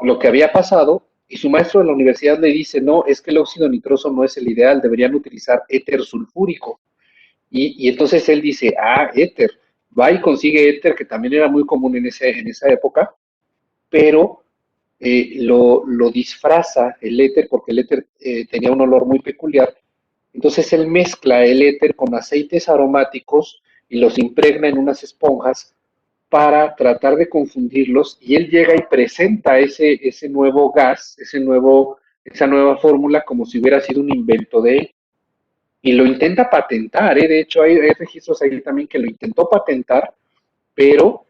lo que había pasado, y su maestro de la universidad le dice, no, es que el óxido nitroso no es el ideal, deberían utilizar éter sulfúrico. Y entonces él dice, éter, va y consigue éter, que también era muy común en esa época, pero lo disfraza el éter, porque el éter tenía un olor muy peculiar. Entonces él mezcla el éter con aceites aromáticos y los impregna en unas esponjas para tratar de confundirlos, y él llega y presenta ese nuevo gas, esa nueva fórmula como si hubiera sido un invento de él. Y lo intenta patentar, de hecho hay registros ahí también que lo intentó patentar, pero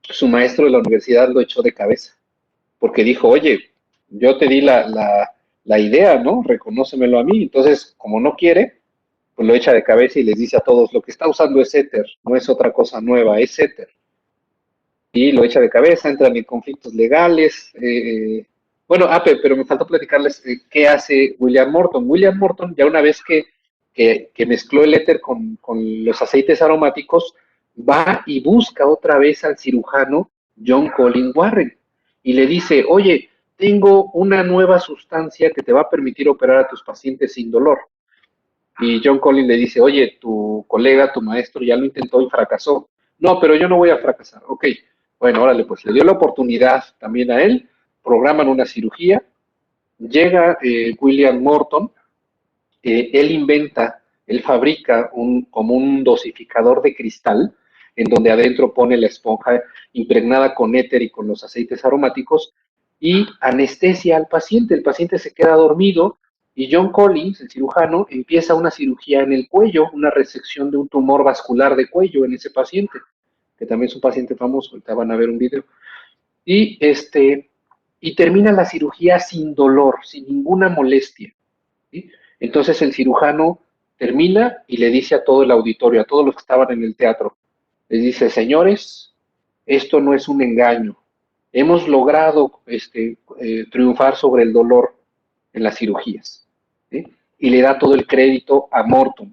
su maestro de la universidad lo echó de cabeza, porque dijo, oye, yo te di la idea, ¿no? Reconócemelo a mí. Entonces, como no quiere, pues lo echa de cabeza y les dice a todos, lo que está usando es éter, no es otra cosa nueva, es éter. Y lo echa de cabeza, entran en conflictos legales. Bueno, pero me faltó platicarles qué hace William Morton. William Morton, ya una vez que mezcló el éter con los aceites aromáticos, va y busca otra vez al cirujano John Colin Warren y le dice, oye, tengo una nueva sustancia que te va a permitir operar a tus pacientes sin dolor. Y John Collins le dice, oye, tu colega, tu maestro ya lo intentó y fracasó. No, pero yo no voy a fracasar. Ok, bueno, órale, pues le dio la oportunidad también a él, programan una cirugía, llega William Morton, él fabrica como un dosificador de cristal, en donde adentro pone la esponja impregnada con éter y con los aceites aromáticos, y anestesia al paciente. El paciente se queda dormido, y John Collins, el cirujano, empieza una cirugía en el cuello, una resección de un tumor vascular de cuello en ese paciente, que también es un paciente famoso, ahorita van a ver un video. Y, y termina la cirugía sin dolor, sin ninguna molestia, ¿sí? Entonces el cirujano termina y le dice a todo el auditorio, a todos los que estaban en el teatro, les dice, señores, esto no es un engaño. Hemos logrado triunfar sobre el dolor en las cirugías, ¿sí? Y le da todo el crédito a Morton.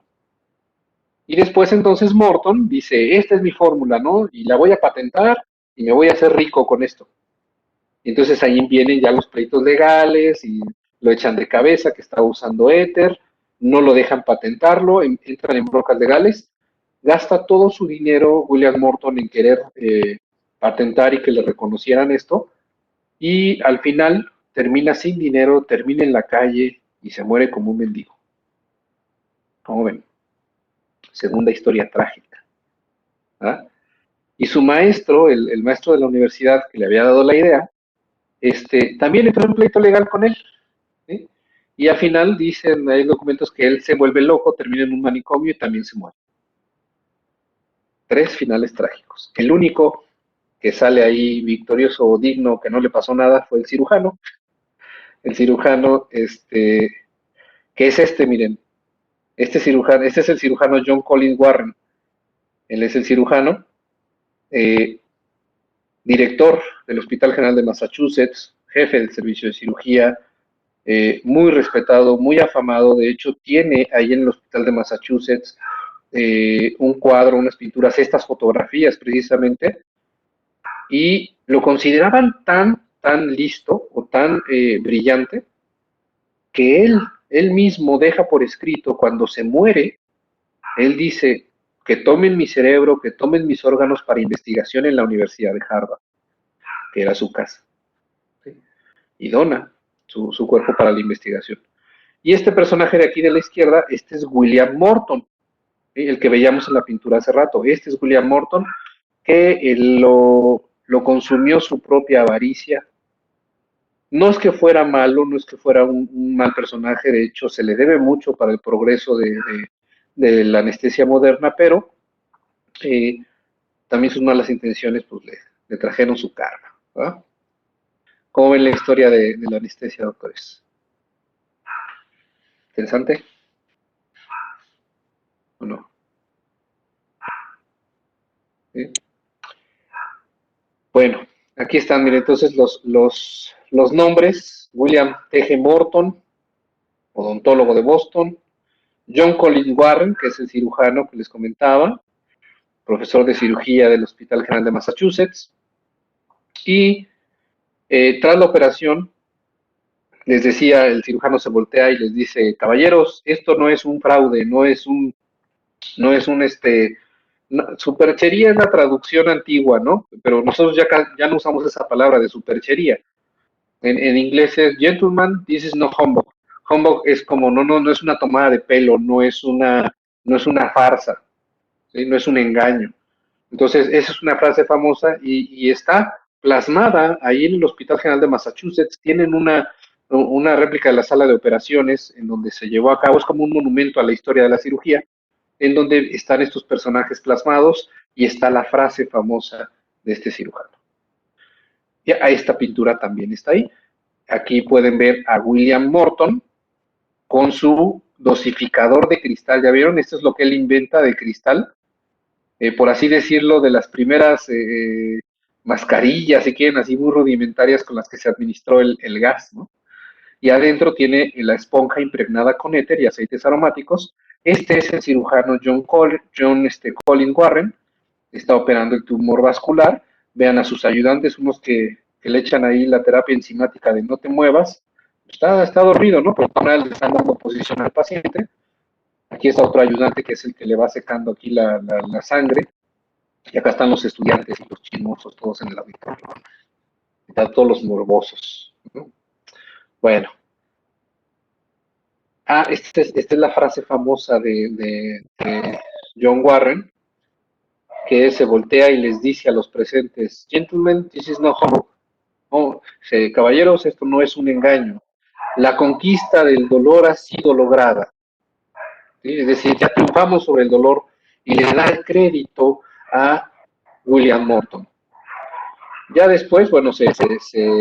Y después entonces Morton dice, esta es mi fórmula, ¿no? Y la voy a patentar y me voy a hacer rico con esto. Y entonces ahí vienen ya los pleitos legales y lo echan de cabeza que está usando éter, no lo dejan patentarlo, entran en brocas legales, gasta todo su dinero William Morton en querer patentar y que le reconocieran esto, y al final termina sin dinero, termina en la calle y se muere como un mendigo. ¿Cómo ven? Segunda historia trágica. ¿Ah? Y su maestro, el maestro de la universidad que le había dado la idea, también entró en pleito legal con él, ¿sí? Y al final dicen, hay documentos que él se vuelve loco, termina en un manicomio y también se muere. 3 finales trágicos. El único que sale ahí victorioso o digno, que no le pasó nada, fue el cirujano. El cirujano, que es miren, cirujano, este es el cirujano John Collins Warren. Él es el cirujano, director del Hospital General de Massachusetts, jefe del servicio de cirugía, muy respetado, muy afamado. De hecho, tiene ahí en el Hospital de Massachusetts un cuadro, unas pinturas, estas fotografías precisamente, y lo consideraban tan listo o tan brillante que él mismo deja por escrito cuando se muere. Él dice que tomen mi cerebro, que tomen mis órganos para investigación en la Universidad de Harvard, que era su casa, ¿sí? Y dona su cuerpo para la investigación. Y este personaje de aquí de la izquierda, este es William Morton. ¿sí? El que veíamos en la pintura hace rato. Este es William Morton, que lo consumió su propia avaricia. No es que fuera malo, no es que fuera un mal personaje, de hecho se le debe mucho para el progreso de la anestesia moderna, pero eh, también sus malas intenciones pues le trajeron su karma. ¿Va? ¿Cómo ven la historia de la anestesia, doctores? ¿Interesante o no? ¿Sí? Bueno, aquí están, miren, entonces los nombres: William T. G. Morton, odontólogo de Boston; John Collins Warren, que es el cirujano que les comentaba, profesor de cirugía del Hospital General de Massachusetts. Y tras la operación, les decía, el cirujano se voltea y les dice: caballeros, esto no es un fraude, no es un superchería es la traducción antigua, ¿no? Pero nosotros ya no usamos esa palabra de superchería. En inglés es gentleman, this is no humbug. Humbug es como, no es una tomada de pelo, no es una farsa, ¿sí? No es un engaño. Entonces, esa es una frase famosa y está plasmada ahí en el Hospital General de Massachusetts. Tienen una réplica de la sala de operaciones en donde se llevó a cabo, es como un monumento a la historia de la cirugía, en donde están estos personajes plasmados y está la frase famosa de este cirujano. Y esta pintura también está ahí. Aquí pueden ver a William Morton con su dosificador de cristal. ¿Ya vieron? Esto es lo que él inventa de cristal. Por así decirlo, de las primeras mascarillas, si quieren, así muy rudimentarias con las que se administró el gas, ¿no? Y adentro tiene la esponja impregnada con éter y aceites aromáticos. Este es el cirujano Colin Warren, está operando el tumor vascular. Vean a sus ayudantes, unos que le echan ahí la terapia enzimática de no te muevas. Está dormido, ¿no? Porque ahora le están dando posición al paciente. Aquí está otro ayudante que es el que le va secando aquí la sangre. Y acá están los estudiantes y los chismosos todos en el auditorio. Están todos los morbosos, ¿no? Bueno. Esta es la frase famosa de John Warren, que se voltea y les dice a los presentes: Gentlemen, this is no homo. Oh, caballeros, esto no es un engaño. La conquista del dolor ha sido lograda. ¿Sí? Es decir, ya triunfamos sobre el dolor, y le da el crédito a William Morton. Ya después, bueno, se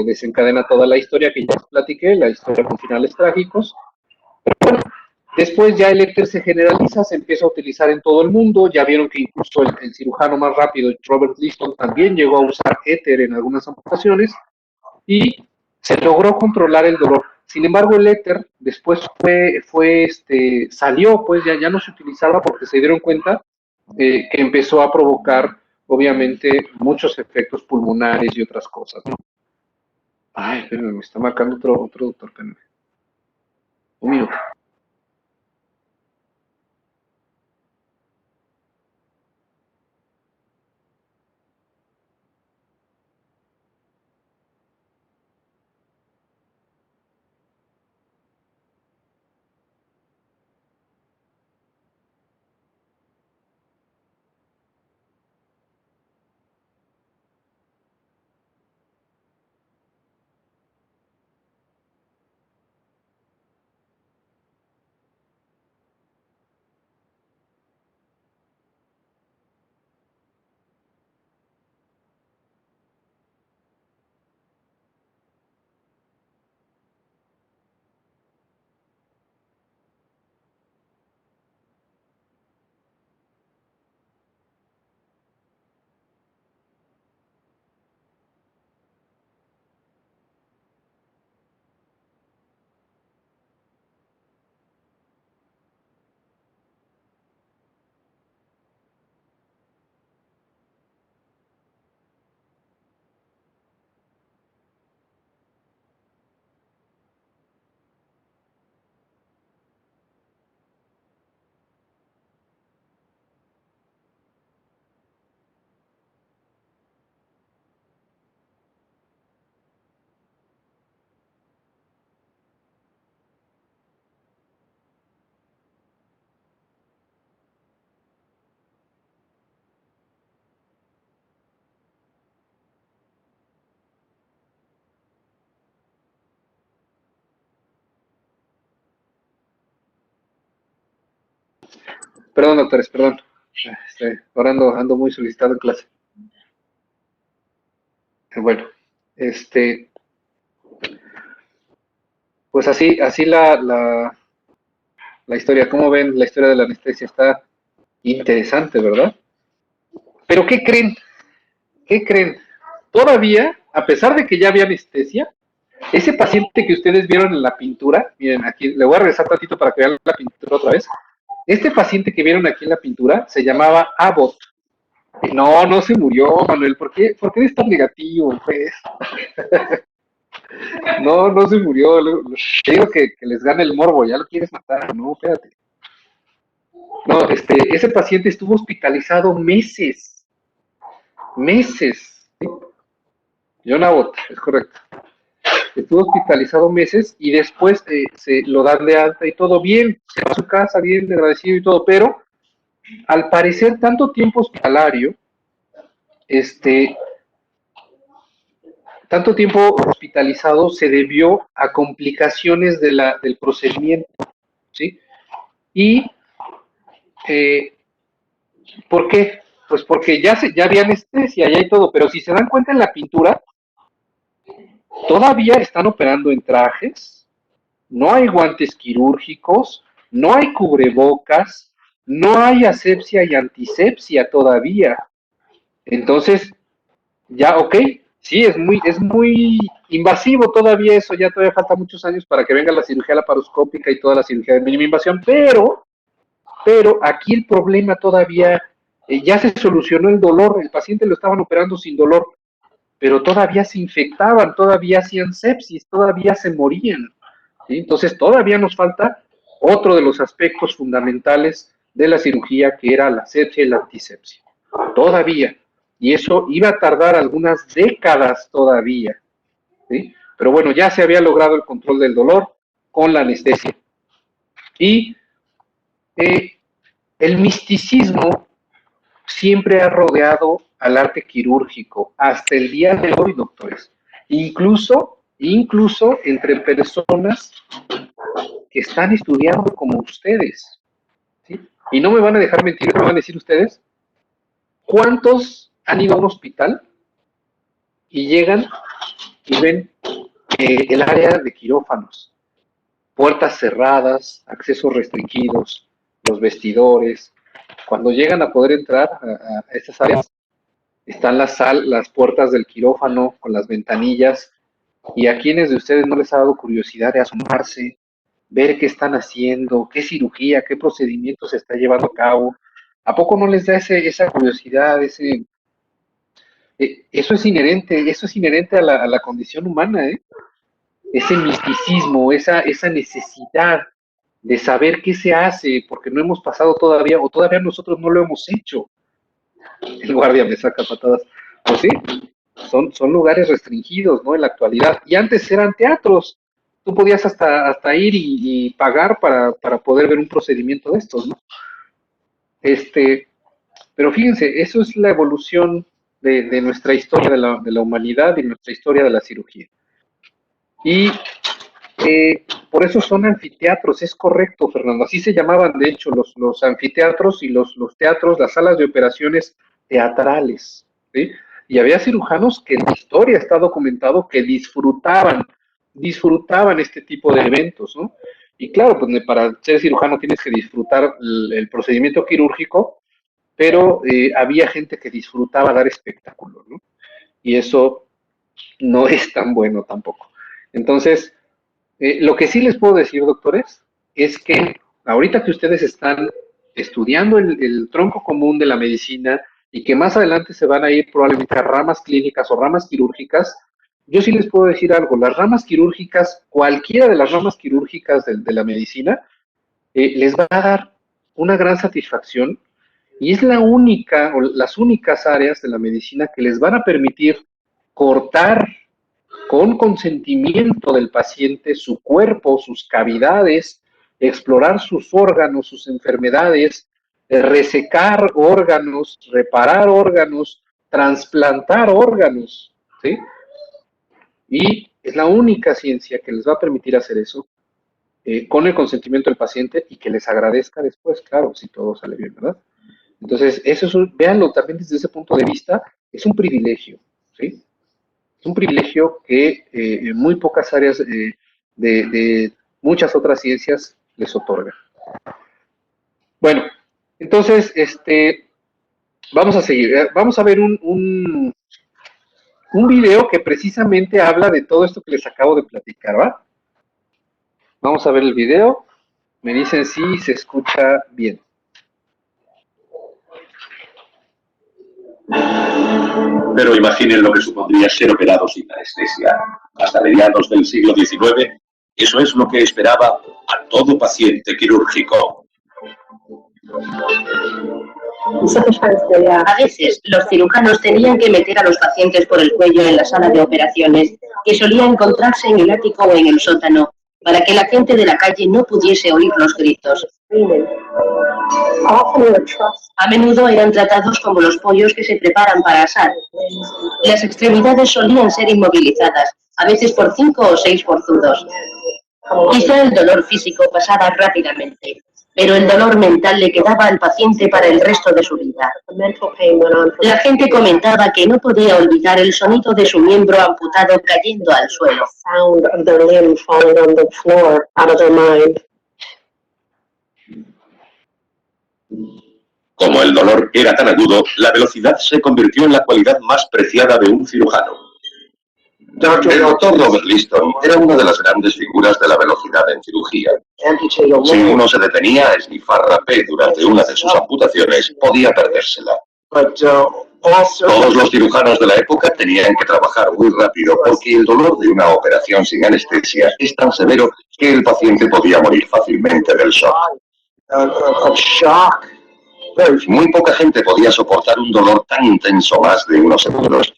desencadena toda la historia que ya les platiqué, la historia con finales trágicos. Pero bueno, después ya el éter se generaliza, se empieza a utilizar en todo el mundo. Ya vieron que incluso el cirujano más rápido, Robert Liston, también llegó a usar éter en algunas ocasiones y se logró controlar el dolor. Sin embargo, el éter después salió, pues ya no se utilizaba porque se dieron cuenta que empezó a provocar, obviamente, muchos efectos pulmonares y otras cosas, ¿no? Ay, espérenme, me está marcando otro doctor, espérenme. Un minuto. Perdón, doctores, perdón. Ahora ando muy solicitado en clase. Bueno, pues así la historia. ¿Cómo ven? La historia de la anestesia está interesante, ¿verdad? Pero ¿qué creen? ¿Qué creen? Todavía, a pesar de que ya había anestesia, ese paciente que ustedes vieron en la pintura, miren, aquí le voy a regresar tantito para que vean la pintura otra vez. Este paciente que vieron aquí en la pintura se llamaba Abbott. No, no se murió, Manuel. ¿Por qué eres tan negativo, pues? No, no se murió. Te digo que les gana el morbo, ya lo quieres matar. No, espérate. No, ese paciente estuvo hospitalizado meses. Meses. ¿Sí? John Abbott, es correcto. Estuvo hospitalizado meses y después se lo dan de alta y todo bien. Se va a su casa bien, agradecido y todo, pero al parecer tanto tiempo hospitalario, tanto tiempo hospitalizado se debió a complicaciones del procedimiento, ¿sí? Y, ¿por qué? Pues porque ya había anestesia, ya hay todo, pero si se dan cuenta en la pintura, todavía están operando en trajes, no hay guantes quirúrgicos, no hay cubrebocas, no hay asepsia y antisepsia todavía. Entonces, ya, ok, sí, es muy invasivo todavía eso, ya todavía falta muchos años para que venga la cirugía laparoscópica y toda la cirugía de mínima invasión, pero aquí el problema todavía, ya se solucionó el dolor, el paciente lo estaban operando sin dolor, pero todavía se infectaban, todavía hacían sepsis, todavía se morían, ¿sí? Entonces todavía nos falta otro de los aspectos fundamentales de la cirugía, que era la sepsia y la antisepsia. Todavía. Y eso iba a tardar algunas décadas todavía, ¿sí? Pero bueno, ya se había logrado el control del dolor con la anestesia. Y el misticismo siempre ha rodeado al arte quirúrgico, hasta el día de hoy, doctores. Incluso entre personas que están estudiando como ustedes, ¿sí? Y no me van a dejar mentir, me van a decir ustedes, ¿cuántos han ido a un hospital y llegan y ven el área de quirófanos? Puertas cerradas, accesos restringidos, los vestidores. Cuando llegan a poder entrar a estas áreas, están las puertas del quirófano con las ventanillas, y a quienes de ustedes no les ha dado curiosidad de asomarse, ver qué están haciendo, qué cirugía, qué procedimiento se está llevando a cabo. ¿A poco no les da esa curiosidad, eso es inherente a la condición humana, ese misticismo, esa necesidad de saber qué se hace, porque no hemos pasado todavía, o todavía nosotros no lo hemos hecho. El guardia me saca patadas. Pues sí, son lugares restringidos, ¿no? En la actualidad. Y antes eran teatros. Tú podías hasta ir y pagar para poder ver un procedimiento de estos, ¿no? Pero fíjense, eso es la evolución de nuestra historia de la humanidad y nuestra historia de la cirugía. Y por eso son anfiteatros, es correcto, Fernando. Así se llamaban, de hecho, los anfiteatros y los teatros, las salas de operaciones teatrales, ¿sí? Y había cirujanos que en la historia está documentado que disfrutaban este tipo de eventos, ¿no? Y claro, pues para ser cirujano tienes que disfrutar el procedimiento quirúrgico, pero había gente que disfrutaba dar espectáculo, ¿no? Y eso no es tan bueno tampoco. Entonces, lo que sí les puedo decir, doctores, es que ahorita que ustedes están estudiando el tronco común de la medicina y que más adelante se van a ir probablemente a ramas clínicas o ramas quirúrgicas, yo sí les puedo decir algo. Las ramas quirúrgicas, cualquiera de las ramas quirúrgicas de la medicina, les va a dar una gran satisfacción, y es la única o las únicas áreas de la medicina que les van a permitir cortar con consentimiento del paciente su cuerpo, sus cavidades, explorar sus órganos, sus enfermedades, resecar órganos, reparar órganos, trasplantar órganos, ¿sí? Y es la única ciencia que les va a permitir hacer eso. con el consentimiento del paciente y que les agradezca después, claro, si todo sale bien, ¿verdad? Entonces, eso es véanlo también desde ese punto de vista, es un privilegio, ¿sí? Es un privilegio que en muy pocas áreas de muchas otras ciencias les otorga. Bueno, entonces, vamos a seguir. Vamos a ver un video que precisamente habla de todo esto que les acabo de platicar, ¿va? Vamos a ver el video. Me dicen si se escucha bien. Pero imaginen lo que supondría ser operado sin anestesia. Hasta mediados del siglo XIX, eso es lo que esperaba a todo paciente quirúrgico. A veces, los cirujanos tenían que meter a los pacientes por el cuello en la sala de operaciones, que solía encontrarse en el ático o en el sótano, para que la gente de la calle no pudiese oír los gritos. A menudo eran tratados como los pollos que se preparan para asar. Las extremidades solían ser inmovilizadas, a veces por 5 o 6 forzudos. Quizá el dolor físico pasaba rápidamente, pero el dolor mental le quedaba al paciente para el resto de su vida. La gente comentaba que no podía olvidar el sonido de su miembro amputado cayendo al suelo. Como el dolor era tan agudo, la velocidad se convirtió en la cualidad más preciada de un cirujano. El doctor Robert Liston era una de las grandes figuras de la velocidad en cirugía. Si uno se detenía a esnifar rapé durante una de sus amputaciones, podía perdérsela. Todos los cirujanos de la época tenían que trabajar muy rápido porque el dolor de una operación sin anestesia es tan severo que el paciente podía morir fácilmente del shock. Muy poca gente podía soportar un dolor tan intenso más de unos segundos.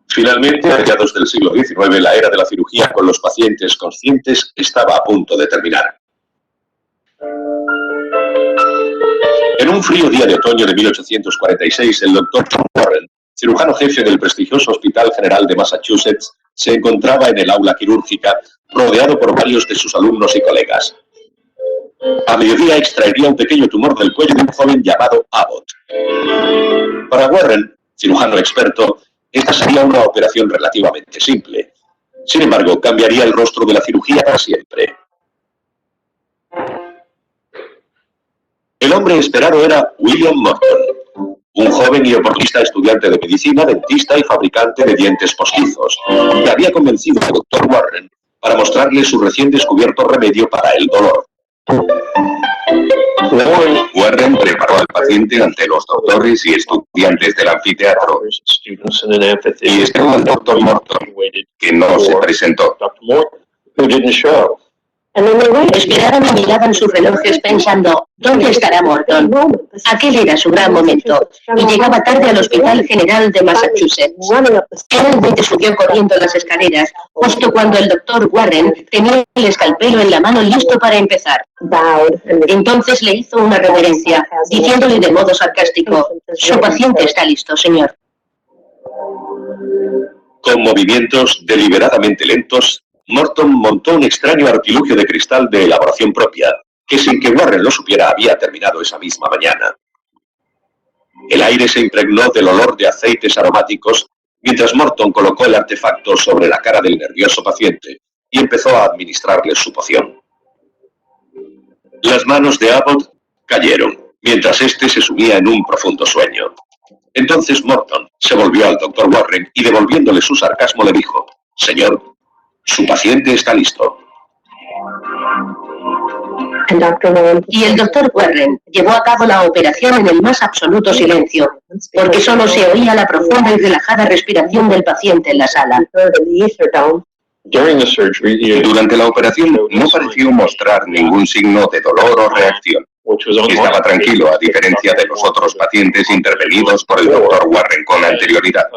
Finalmente, a mediados del siglo XIX, la era de la cirugía con los pacientes conscientes estaba a punto de terminar. En un frío día de otoño de 1846, el doctor John Warren, cirujano jefe del prestigioso Hospital General de Massachusetts, se encontraba en el aula quirúrgica, rodeado por varios de sus alumnos y colegas. A mediodía extraería un pequeño tumor del cuello de un joven llamado Abbott. Para Warren, cirujano experto, esta sería una operación relativamente simple. Sin embargo, cambiaría el rostro de la cirugía para siempre. El hombre esperado era William Morton, un joven y oportunista estudiante de medicina, dentista y fabricante de dientes postizos, que había convencido al doctor Warren para mostrarle su recién descubierto remedio para el dolor. Warren preparó al paciente ante los doctores y estudiantes del anfiteatro y esperó al doctor Morton, que no se presentó. Esperaban y miraban sus relojes pensando, ¿dónde estará Morton? Aquel era su gran momento, y llegaba tarde al Hospital General de Massachusetts. Finalmente subió corriendo las escaleras, justo cuando el doctor Warren tenía el escalpelo en la mano listo para empezar. Entonces le hizo una reverencia, diciéndole de modo sarcástico, «Su paciente está listo, señor». Con movimientos deliberadamente lentos, Morton montó un extraño artilugio de cristal de elaboración propia, que sin que Warren lo supiera había terminado esa misma mañana. El aire se impregnó del olor de aceites aromáticos, mientras Morton colocó el artefacto sobre la cara del nervioso paciente y empezó a administrarle su poción. Las manos de Abbott cayeron, mientras éste se sumía en un profundo sueño. Entonces Morton se volvió al doctor Warren y devolviéndole su sarcasmo le dijo, «Señor, su paciente está listo». Y el doctor Warren llevó a cabo la operación en el más absoluto silencio, porque solo se oía la profunda y relajada respiración del paciente en la sala. Durante la operación no pareció mostrar ningún signo de dolor o reacción. Estaba tranquilo, a diferencia de los otros pacientes intervenidos por el doctor Warren con anterioridad.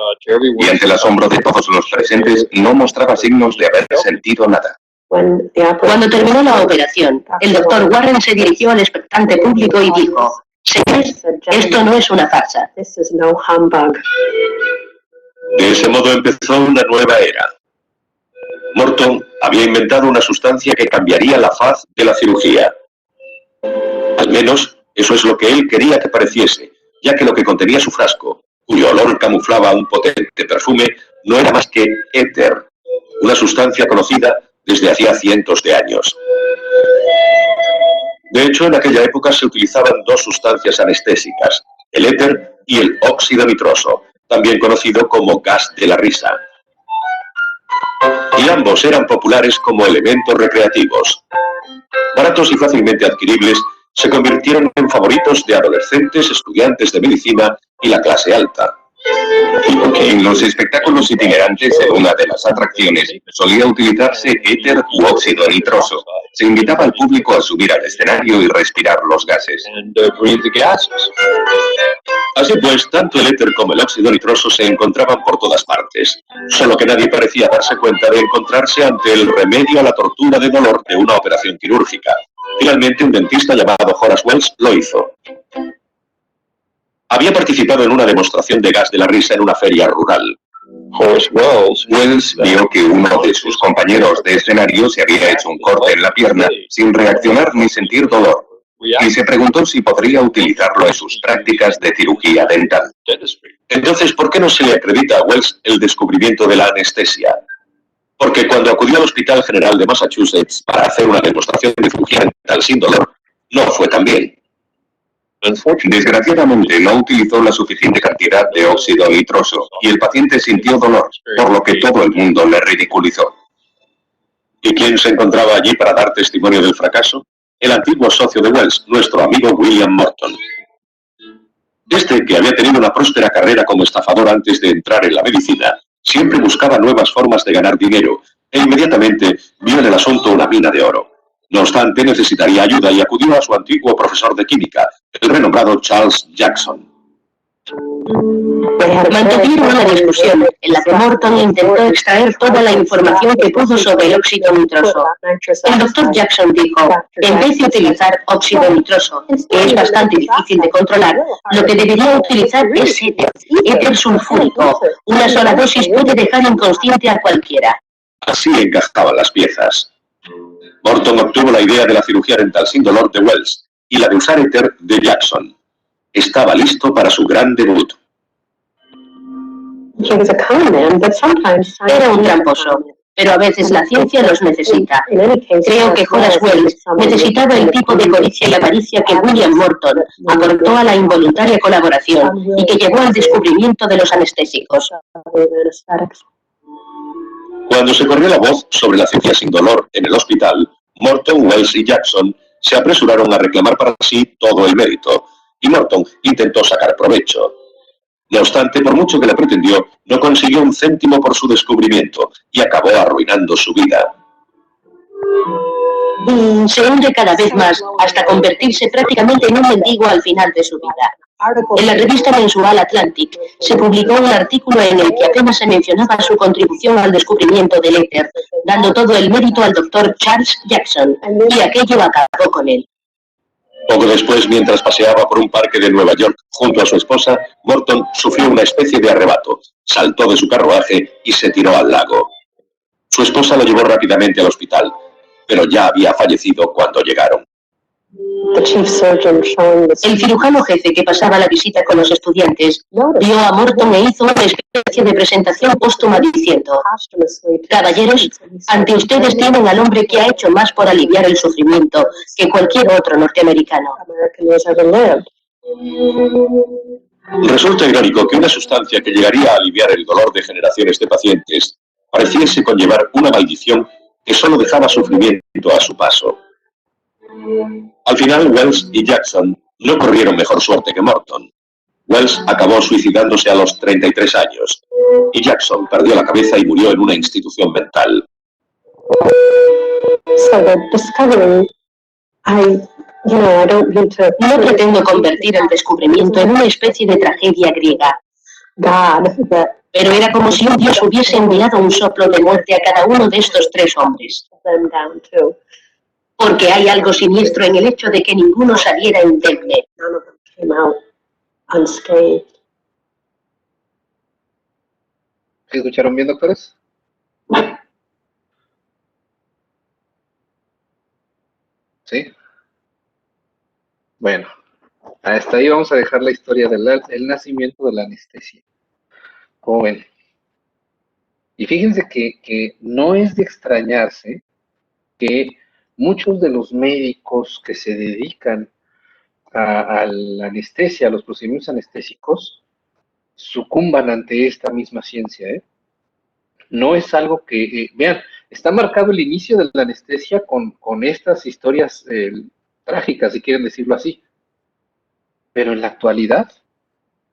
Y ante el asombro de todos los presentes, no mostraba signos de haber sentido nada. Cuando terminó la operación, el doctor Warren se dirigió al expectante público y dijo, «Señores, esto no es una farsa». De ese modo empezó una nueva era. Morton había inventado una sustancia que cambiaría la faz de la cirugía. Al menos, eso es lo que él quería que pareciese, ya que lo que contenía su frasco, cuyo olor camuflaba un potente perfume, no era más que éter, una sustancia conocida desde hacía cientos de años. De hecho, en aquella época se utilizaban dos sustancias anestésicas, el éter y el óxido nitroso, también conocido como gas de la risa. Y ambos eran populares como elementos recreativos. Baratos y fácilmente adquiribles, se convirtieron en favoritos de adolescentes, estudiantes de medicina y la clase alta. En los espectáculos itinerantes, en una de las atracciones, solía utilizarse éter u óxido nitroso. Se invitaba al público a subir al escenario y respirar los gases. Así pues, tanto el éter como el óxido nitroso se encontraban por todas partes, solo que nadie parecía darse cuenta de encontrarse ante el remedio a la tortura de dolor de una operación quirúrgica. Finalmente, un dentista llamado Horace Wells lo hizo. Había participado en una demostración de gas de la risa en una feria rural. Wells vio que uno de sus compañeros de escenario se había hecho un corte en la pierna sin reaccionar ni sentir dolor, y se preguntó si podría utilizarlo en sus prácticas de cirugía dental. Entonces, ¿por qué no se le acredita a Wells el descubrimiento de la anestesia? Porque cuando acudió al Hospital General de Massachusetts para hacer una demostración de cirugía dental sin dolor, no fue tan bien. Desgraciadamente no utilizó la suficiente cantidad de óxido nitroso y el paciente sintió dolor, por lo que todo el mundo le ridiculizó. ¿Y quién se encontraba allí para dar testimonio del fracaso? El antiguo socio de Wells, nuestro amigo William Morton. Este, que había tenido una próspera carrera como estafador antes de entrar en la medicina, siempre buscaba nuevas formas de ganar dinero e inmediatamente vio en el asunto una mina de oro. No obstante, necesitaría ayuda y acudió a su antiguo profesor de química, el renombrado Charles Jackson. Mantuvieron una discusión en la que Morton intentó extraer toda la información que pudo sobre el óxido nitroso. El doctor Jackson dijo, en vez de utilizar óxido nitroso, que es bastante difícil de controlar, lo que debería utilizar es éter sulfúrico. Una sola dosis puede dejar inconsciente a cualquiera. Así encajaban las piezas. Morton obtuvo la idea de la cirugía dental sin dolor de Wells y la de usar éter de Jackson. Estaba listo para su gran debut. Era un tramposo, pero a veces la ciencia los necesita. Creo que Horace Wells necesitaba el tipo de codicia y avaricia que William Morton aportó a la involuntaria colaboración y que llevó al descubrimiento de los anestésicos. Cuando se corrió la voz sobre la cirugía sin dolor en el hospital, Morton, Wells y Jackson se apresuraron a reclamar para sí todo el mérito, y Morton intentó sacar provecho. No obstante, por mucho que le pretendió, no consiguió un céntimo por su descubrimiento y acabó arruinando su vida. Se hunde cada vez más hasta convertirse prácticamente en un mendigo al final de su vida. En la revista mensual Atlantic se publicó un artículo en el que apenas se mencionaba su contribución al descubrimiento del éter, dando todo el mérito al doctor Charles Jackson, y aquello acabó con él. Poco después, mientras paseaba por un parque de Nueva York junto a su esposa, Morton sufrió una especie de arrebato, saltó de su carruaje y se tiró al lago. Su esposa lo llevó rápidamente al hospital, pero ya había fallecido cuando llegaron. El cirujano jefe que pasaba la visita con los estudiantes vio a Morton e hizo una especie de presentación póstuma diciendo: caballeros, ante ustedes tienen al hombre que ha hecho más por aliviar el sufrimiento que cualquier otro norteamericano. Resulta irónico que una sustancia que llegaría a aliviar el dolor de generaciones de pacientes pareciese conllevar una maldición que solo dejaba sufrimiento a su paso. Al final, Wells y Jackson no corrieron mejor suerte que Morton. Wells acabó suicidándose a los 33 años y Jackson perdió la cabeza y murió en una institución mental. No pretendo convertir el descubrimiento en una especie de tragedia griega. Pero era como si un dios hubiese enviado un soplo de muerte a cada uno de estos tres hombres. Porque hay algo siniestro en el hecho de que ninguno saliera indemne. ¿Sí escucharon bien, doctores? ¿Sí? Bueno, hasta ahí vamos a dejar la historia del nacimiento de la anestesia. ¿Cómo ven? Y fíjense que no es de extrañarse que muchos de los médicos que se dedican a la anestesia, a los procedimientos anestésicos, sucumban ante esta misma ciencia, ¿eh? No es algo que, vean, está marcado el inicio de la anestesia con estas historias trágicas, si quieren decirlo así, pero en la actualidad,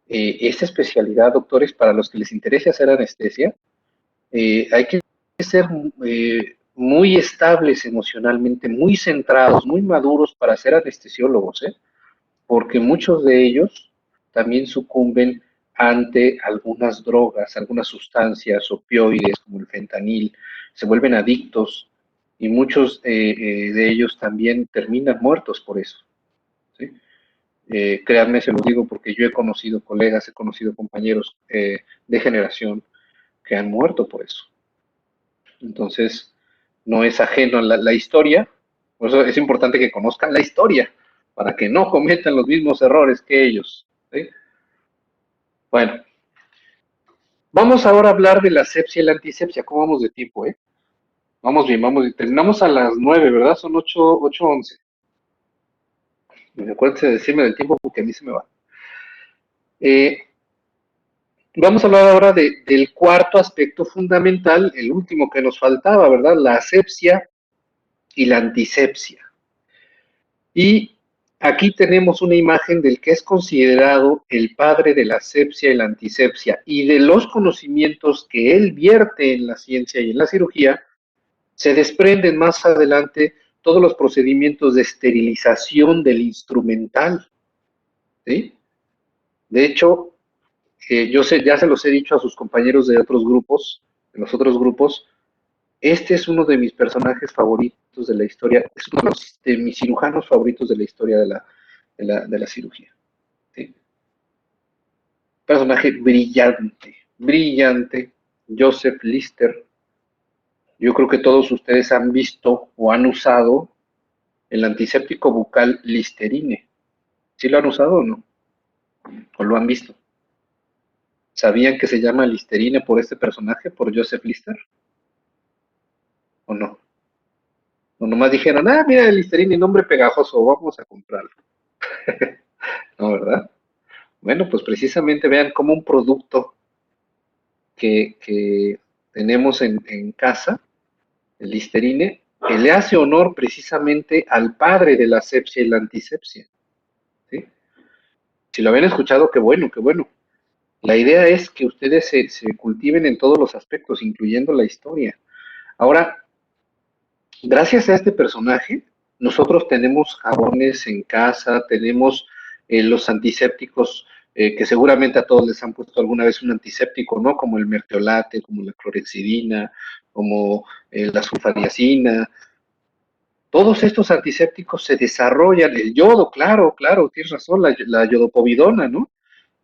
esta especialidad, doctores, para los que les interese hacer anestesia, hay que ser muy estables emocionalmente, muy centrados, muy maduros para ser anestesiólogos, ¿eh? Porque muchos de ellos también sucumben ante algunas drogas, algunas sustancias opioides como el fentanil, se vuelven adictos y muchos de ellos también terminan muertos por eso, ¿sí? Créanme, se lo digo porque yo he conocido colegas, he conocido compañeros de generación que han muerto por eso. Entonces, no es ajeno a la historia, por eso es importante que conozcan la historia, para que no cometan los mismos errores que ellos, ¿sí? Bueno, vamos ahora a hablar de la asepsia y la antisepsia. ¿Cómo vamos de tiempo, eh? Vamos bien, vamos bien. Terminamos a las 9, ¿verdad? Son 8:11. Acuérdense de decirme del tiempo porque a mí se me va. Vamos a hablar ahora del cuarto aspecto fundamental, el último que nos faltaba, ¿verdad? La asepsia y la antisepsia. Y aquí tenemos una imagen del que es considerado el padre de la asepsia y la antisepsia y de los conocimientos que él vierte en la ciencia y en la cirugía, se desprenden más adelante todos los procedimientos de esterilización del instrumental, ¿sí? De hecho, yo sé, ya se los he dicho a sus compañeros de otros grupos, de los otros grupos, este es uno de mis personajes favoritos de la historia, es uno de mis cirujanos favoritos de la historia de la cirugía, ¿sí? Personaje brillante, brillante, Joseph Lister. Yo creo que todos ustedes han visto o han usado el antiséptico bucal Listerine. ¿Sí lo han usado o no? ¿O lo han visto? ¿Sabían que se llama Listerine por este personaje, por Joseph Lister? ¿O no? O nomás dijeron, mira el Listerine, nombre pegajoso, vamos a comprarlo. No, ¿verdad? Bueno, pues precisamente vean cómo un producto que tenemos en casa, el Listerine, que le hace honor precisamente al padre de la asepsia y la antisepsia, ¿sí? Si lo habían escuchado, qué bueno, qué bueno. La idea es que ustedes se cultiven en todos los aspectos, incluyendo la historia. Ahora, gracias a este personaje, nosotros tenemos jabones en casa, tenemos los antisépticos, que seguramente a todos les han puesto alguna vez un antiséptico, ¿no? Como el mertiolate, como la clorhexidina, como la sulfadiazina. Todos estos antisépticos se desarrollan, el yodo, claro, claro, tienes razón, la yodopovidona, ¿no?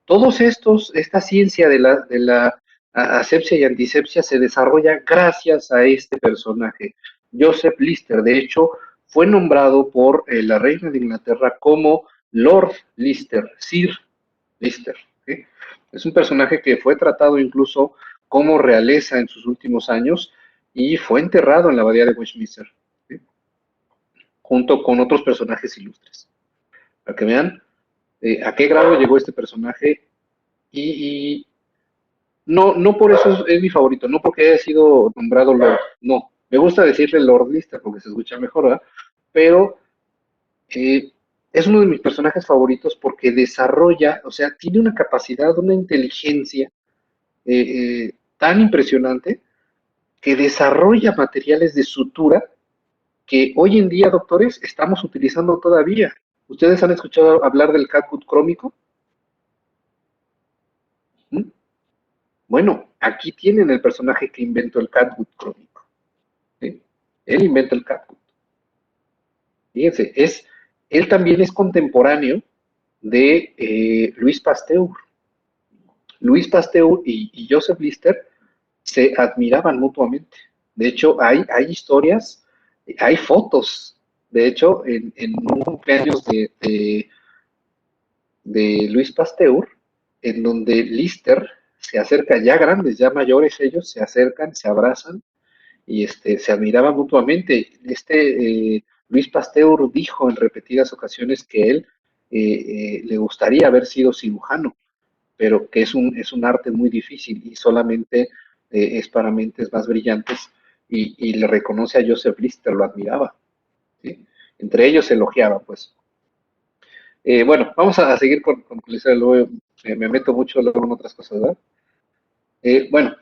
Todos estos, esta ciencia de la asepsia y antisepsia se desarrolla gracias a este personaje, Joseph Lister. De hecho, fue nombrado por la reina de Inglaterra como Lord Lister, Sir Lister, ¿sí? Es un personaje que fue tratado incluso como realeza en sus últimos años y fue enterrado en la abadía de Westminster, ¿sí? Junto con otros personajes ilustres. Para que vean a qué grado llegó este personaje y no por eso es mi favorito, no porque haya sido nombrado Lord, no. Me gusta decirle Lord Lister porque se escucha mejor, ¿verdad? Pero es uno de mis personajes favoritos porque desarrolla, o sea, tiene una capacidad, una inteligencia tan impresionante que desarrolla materiales de sutura que hoy en día, doctores, estamos utilizando todavía. ¿Ustedes han escuchado hablar del catgut crómico? ¿Mm? Bueno, aquí tienen el personaje que inventó el catgut crómico, ¿sí? Él inventa el catgut. Fíjense, él también es contemporáneo de Louis Pasteur. Louis Pasteur y Joseph Lister se admiraban mutuamente. De hecho, hay historias, hay fotos, de hecho, en un cumpleaños de Luis Pasteur, en donde Lister se acerca, ya grandes, ya mayores ellos, se acercan, se abrazan y se admiraban mutuamente. Luis Pasteur dijo en repetidas ocasiones que él le gustaría haber sido cirujano, pero que es un arte muy difícil y solamente es para mentes más brillantes, y le reconoce a Joseph Lister, lo admiraba, ¿sí? Entre ellos se elogiaba, pues. Bueno, vamos a seguir con la historia, luego me meto mucho luego en otras cosas, ¿verdad? Bueno,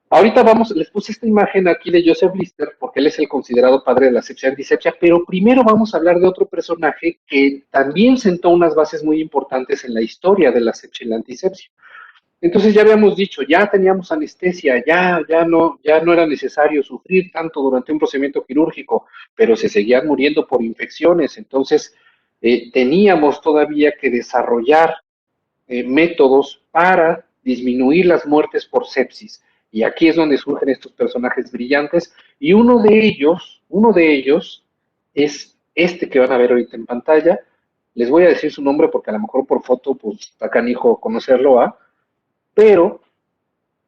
ahorita les puse esta imagen aquí de Joseph Lister porque él es el considerado padre de la asepsia antisepsia, pero primero vamos a hablar de otro personaje que también sentó unas bases muy importantes en la historia de la asepsia y la antisepsia. Entonces ya habíamos dicho, ya teníamos anestesia, ya no era necesario sufrir tanto durante un procedimiento quirúrgico, pero se seguían muriendo por infecciones. Entonces teníamos todavía que desarrollar métodos para disminuir las muertes por sepsis. Y aquí es donde surgen estos personajes brillantes, y uno de ellos es este que van a ver ahorita en pantalla. Les voy a decir su nombre porque a lo mejor por foto, pues está canijo conocerlo, pero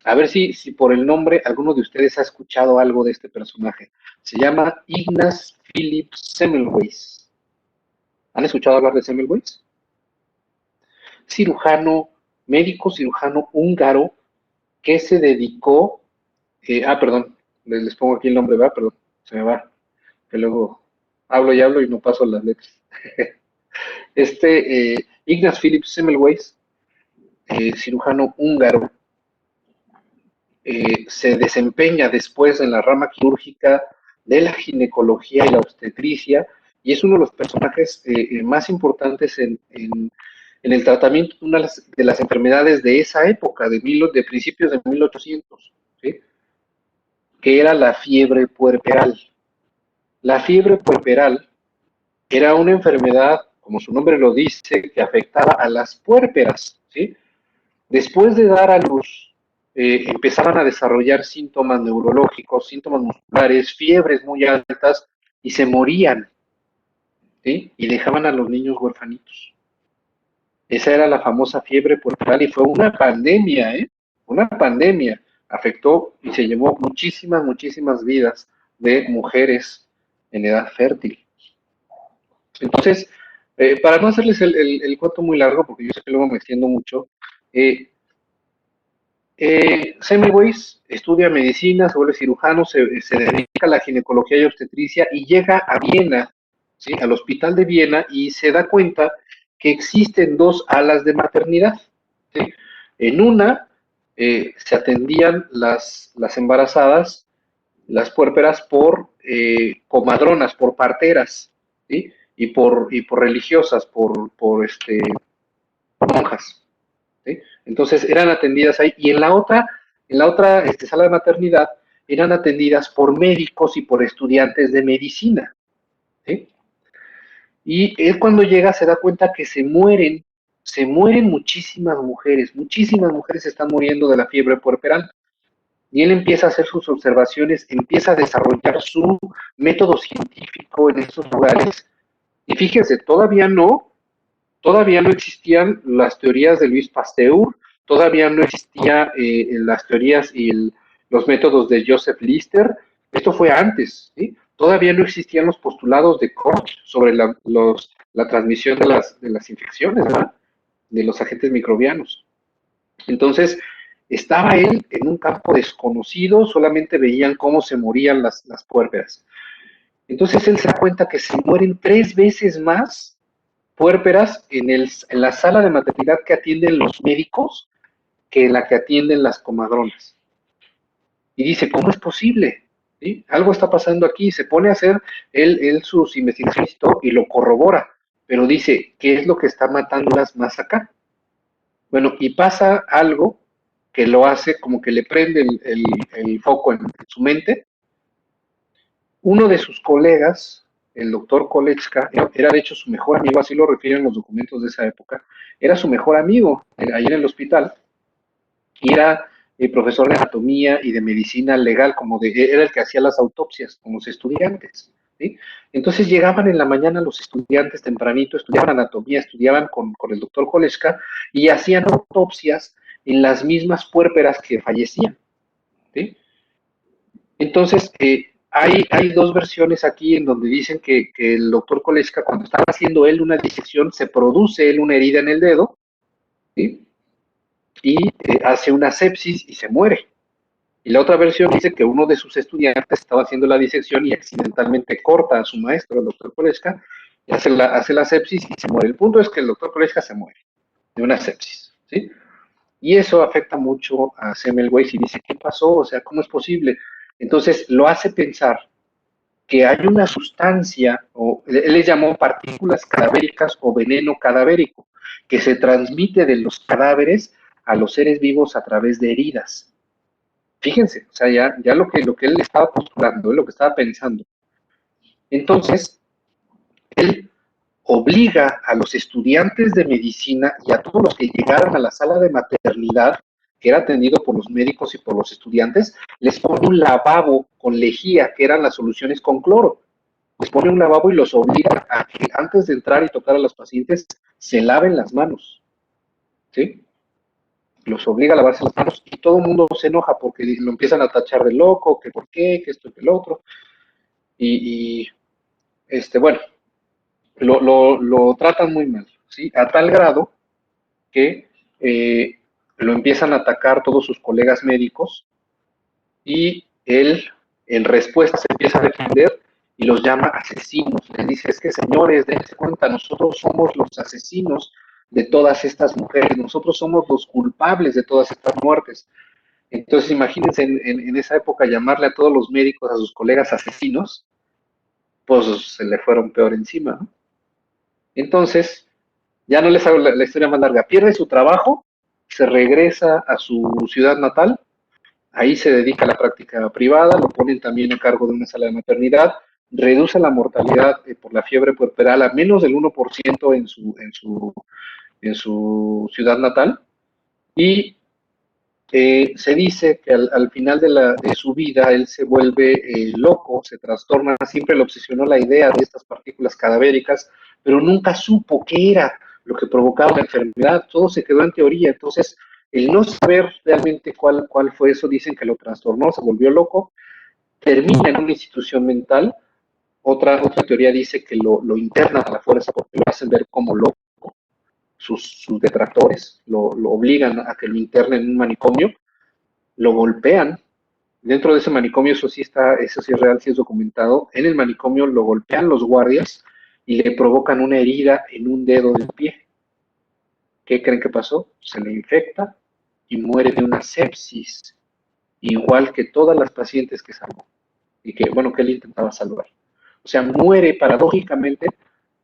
a ver si por el nombre alguno de ustedes ha escuchado algo de este personaje. Se llama Ignaz Philipp Semmelweis. ¿Han escuchado hablar de Semmelweis? Cirujano, médico cirujano húngaro que se dedicó, perdón, les pongo aquí el nombre, ¿verdad? Perdón, se me va, que luego hablo y hablo y no paso las letras. Ignaz Philipp Semmelweis, cirujano húngaro, se desempeña después en la rama quirúrgica de la ginecología y la obstetricia, y es uno de los personajes más importantes en el tratamiento de una de las enfermedades de esa época, de principios de 1800, ¿sí? Que era la fiebre puerperal. La fiebre puerperal era una enfermedad, como su nombre lo dice, que afectaba a las puérperas, ¿sí? Después de dar a luz, empezaban a desarrollar síntomas neurológicos, síntomas musculares, fiebres muy altas, y se morían, ¿sí? Y dejaban a los niños huérfanitos. Esa era la famosa fiebre puerperal y fue una pandemia, ¿eh? Una pandemia. Afectó y se llevó muchísimas vidas de mujeres en edad fértil. Entonces, para no hacerles el cuento muy largo, porque yo sé que luego me extiendo mucho, Semmelweis estudia medicina, se vuelve cirujano, se dedica a la ginecología y obstetricia y llega a Viena, ¿sí? Al hospital de Viena, y se da cuenta que existen dos alas de maternidad, ¿sí? En una se atendían las embarazadas, las puérperas, por comadronas, por parteras, ¿sí? Y por religiosas, por monjas, ¿sí? Entonces eran atendidas ahí, y en la otra sala de maternidad eran atendidas por médicos y por estudiantes de medicina, ¿sí? Y él cuando llega se da cuenta que se mueren muchísimas mujeres están muriendo de la fiebre puerperal, y él empieza a hacer sus observaciones, empieza a desarrollar su método científico en estos lugares, y fíjense, todavía no existían las teorías de Luis Pasteur, todavía no existían las teorías y los métodos de Joseph Lister. Esto fue antes, ¿sí? Todavía no existían los postulados de Koch sobre la transmisión de las infecciones, ¿verdad? De los agentes microbianos. Entonces, estaba él en un campo desconocido, solamente veían cómo se morían las puérperas. Entonces él se da cuenta que se mueren 3 veces más puérperas en la sala de maternidad que atienden los médicos que en la que atienden las comadronas. Y dice, ¿cómo es posible? ¿Sí? Algo está pasando aquí. Se pone a hacer él sus investigaciones y lo corrobora, pero dice, ¿qué es lo que está matándolas más acá? Bueno, y pasa algo que lo hace como que le prende el foco en su mente. Uno de sus colegas, el doctor Kolechka, era de hecho su mejor amigo, así lo refieren los documentos de esa época, era su mejor amigo ahí en el hospital, y era profesor de anatomía y de medicina legal, era el que hacía las autopsias con los estudiantes, ¿sí? Entonces llegaban en la mañana los estudiantes tempranito, estudiaban anatomía, estudiaban con el doctor Koleschka y hacían autopsias en las mismas puérperas que fallecían, ¿sí? Entonces, hay dos versiones aquí en donde dicen que el doctor Koleschka, cuando estaba haciendo él una disección, se produce él una herida en el dedo, ¿sí? Y hace una sepsis y se muere. Y la otra versión dice que uno de sus estudiantes estaba haciendo la disección y accidentalmente corta a su maestro, el doctor Koleschka, y hace la sepsis y se muere. El punto es que el doctor Koleschka se muere de una sepsis, ¿sí? Y eso afecta mucho a Semmelweis y dice, ¿qué pasó? O sea, ¿cómo es posible? Entonces lo hace pensar que hay una sustancia, o él les llamó partículas cadavéricas o veneno cadavérico, que se transmite de los cadáveres a los seres vivos a través de heridas. Fíjense, o sea, ya lo que él estaba postulando, lo que estaba pensando. Entonces, él obliga a los estudiantes de medicina y a todos los que llegaran a la sala de maternidad, que era atendido por los médicos y por los estudiantes, les pone un lavabo con lejía, que eran las soluciones con cloro. Les pone un lavabo y los obliga a que antes de entrar y tocar a los pacientes se laven las manos, ¿sí? Los obliga a lavarse las manos y todo el mundo se enoja porque lo empiezan a tachar de loco, que por qué, que esto y que el otro. Bueno, lo tratan muy mal, ¿sí? A tal grado que lo empiezan a atacar todos sus colegas médicos y él, en respuesta, se empieza a defender y los llama asesinos. Les dice, es que señores, dense cuenta, nosotros somos los asesinos de todas estas mujeres, nosotros somos los culpables de todas estas muertes. Entonces, imagínense en esa época llamarle a todos los médicos, a sus colegas asesinos, pues se le fueron peor encima, ¿no? Entonces, ya no les hago la historia más larga, pierde su trabajo, se regresa a su ciudad natal, ahí se dedica a la práctica privada, lo ponen también a cargo de una sala de maternidad, reduce la mortalidad por la fiebre puerperal a menos del 1% en su ciudad natal, y se dice que al final de su vida él se vuelve loco, se trastorna, siempre le obsesionó la idea de estas partículas cadavéricas, pero nunca supo qué era lo que provocaba la enfermedad, todo se quedó en teoría. Entonces, el no saber realmente cuál fue eso, dicen que lo trastornó, se volvió loco, termina en una institución mental. Otra teoría dice que lo internan a la fuerza porque lo hacen ver como loco. Sus detractores lo obligan a que lo internen en un manicomio, lo golpean. Dentro de ese manicomio, eso sí es real, sí es documentado. En el manicomio lo golpean los guardias y le provocan una herida en un dedo del pie. ¿Qué creen que pasó? Se le infecta y muere de una sepsis, igual que todas las pacientes que salvó y que él intentaba salvar. O sea, muere, paradójicamente,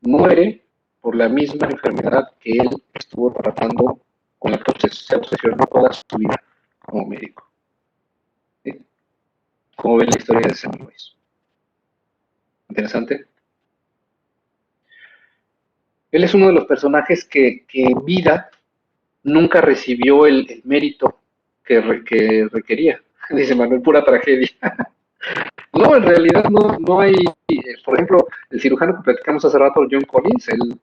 muere por la misma enfermedad que él estuvo tratando, con la que se obsesionó toda su vida como médico. ¿Sí? ¿Cómo ven la historia de Semmelweis? Interesante. Él es uno de los personajes que en vida nunca recibió el mérito que requería. Dice Manuel, pura tragedia. No, en realidad no hay, por ejemplo, el cirujano que platicamos hace rato, John Collins, él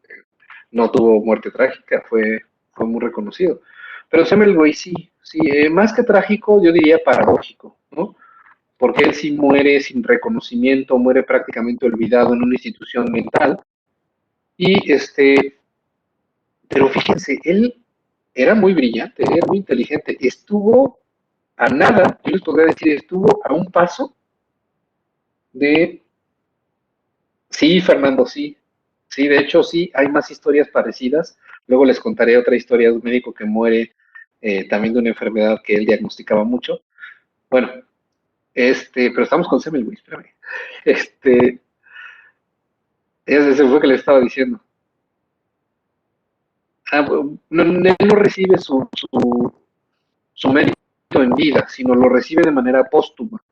no tuvo muerte trágica, fue muy reconocido. Pero Semmelweis sí, más que trágico, yo diría paradójico, ¿no? Porque él sí muere sin reconocimiento, muere prácticamente olvidado en una institución mental. Pero fíjense, él era muy brillante, era muy inteligente, estuvo a nada, yo les podría decir, estuvo a un paso de... Sí, Fernando, sí. Sí, de hecho, sí, hay más historias parecidas. Luego les contaré otra historia de un médico que muere también de una enfermedad que él diagnosticaba mucho. Bueno, pero estamos con Semmelweis, espérame. Ese fue que le estaba diciendo. Él no recibe su mérito en vida, sino lo recibe de manera póstuma.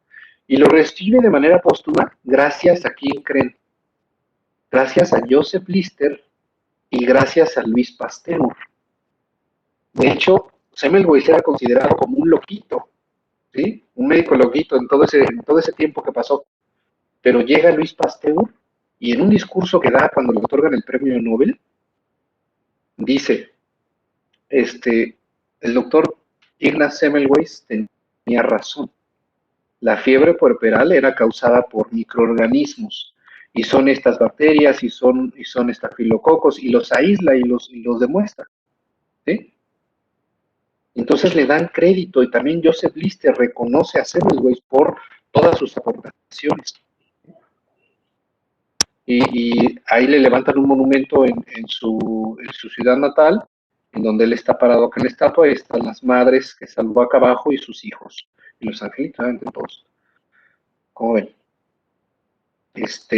Y lo recibe de manera póstuma gracias a quién creen. Gracias a Joseph Lister y gracias a Luis Pasteur. De hecho, Semmelweis era considerado como un loquito, ¿sí? Un médico loquito en todo ese tiempo que pasó. Pero llega Luis Pasteur y en un discurso que da cuando le otorgan el premio Nobel, dice, el doctor Ignaz Semmelweis tenía razón. La fiebre puerperal era causada por microorganismos y son estas bacterias y son estafilococos y los aísla y los demuestra, ¿sí? Entonces le dan crédito y también Joseph Lister reconoce a Semmelweis por todas sus aportaciones. Y ahí le levantan un monumento en su ciudad natal, en donde él está parado acá en la estatua, y están las madres que salvó acá abajo y sus hijos, y los angelitos, entre todos. ¿Cómo ven? Esto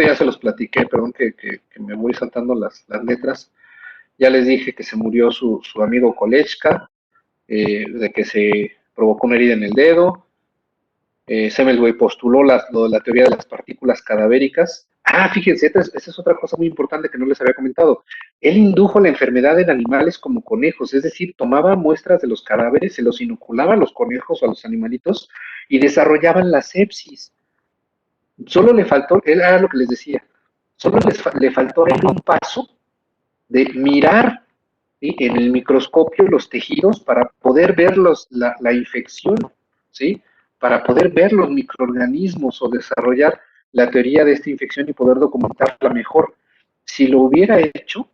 ya se los platiqué, perdón que me voy saltando las letras. Ya les dije que se murió su amigo Kolechka, de que se provocó una herida en el dedo. Semmelweis postuló la teoría de las partículas cadavéricas. Fíjense, esta es otra cosa muy importante que no les había comentado. Él indujo la enfermedad en animales como conejos, es decir, tomaba muestras de los cadáveres, se los inoculaba a los conejos o a los animalitos y desarrollaban la sepsis. Solo le faltó, era lo que les decía, solo le faltó a él un paso de mirar, ¿sí?, en el microscopio los tejidos para poder ver la infección, ¿sí?, para poder ver los microorganismos o desarrollar la teoría de esta infección y poder documentarla mejor. Si lo hubiera hecho,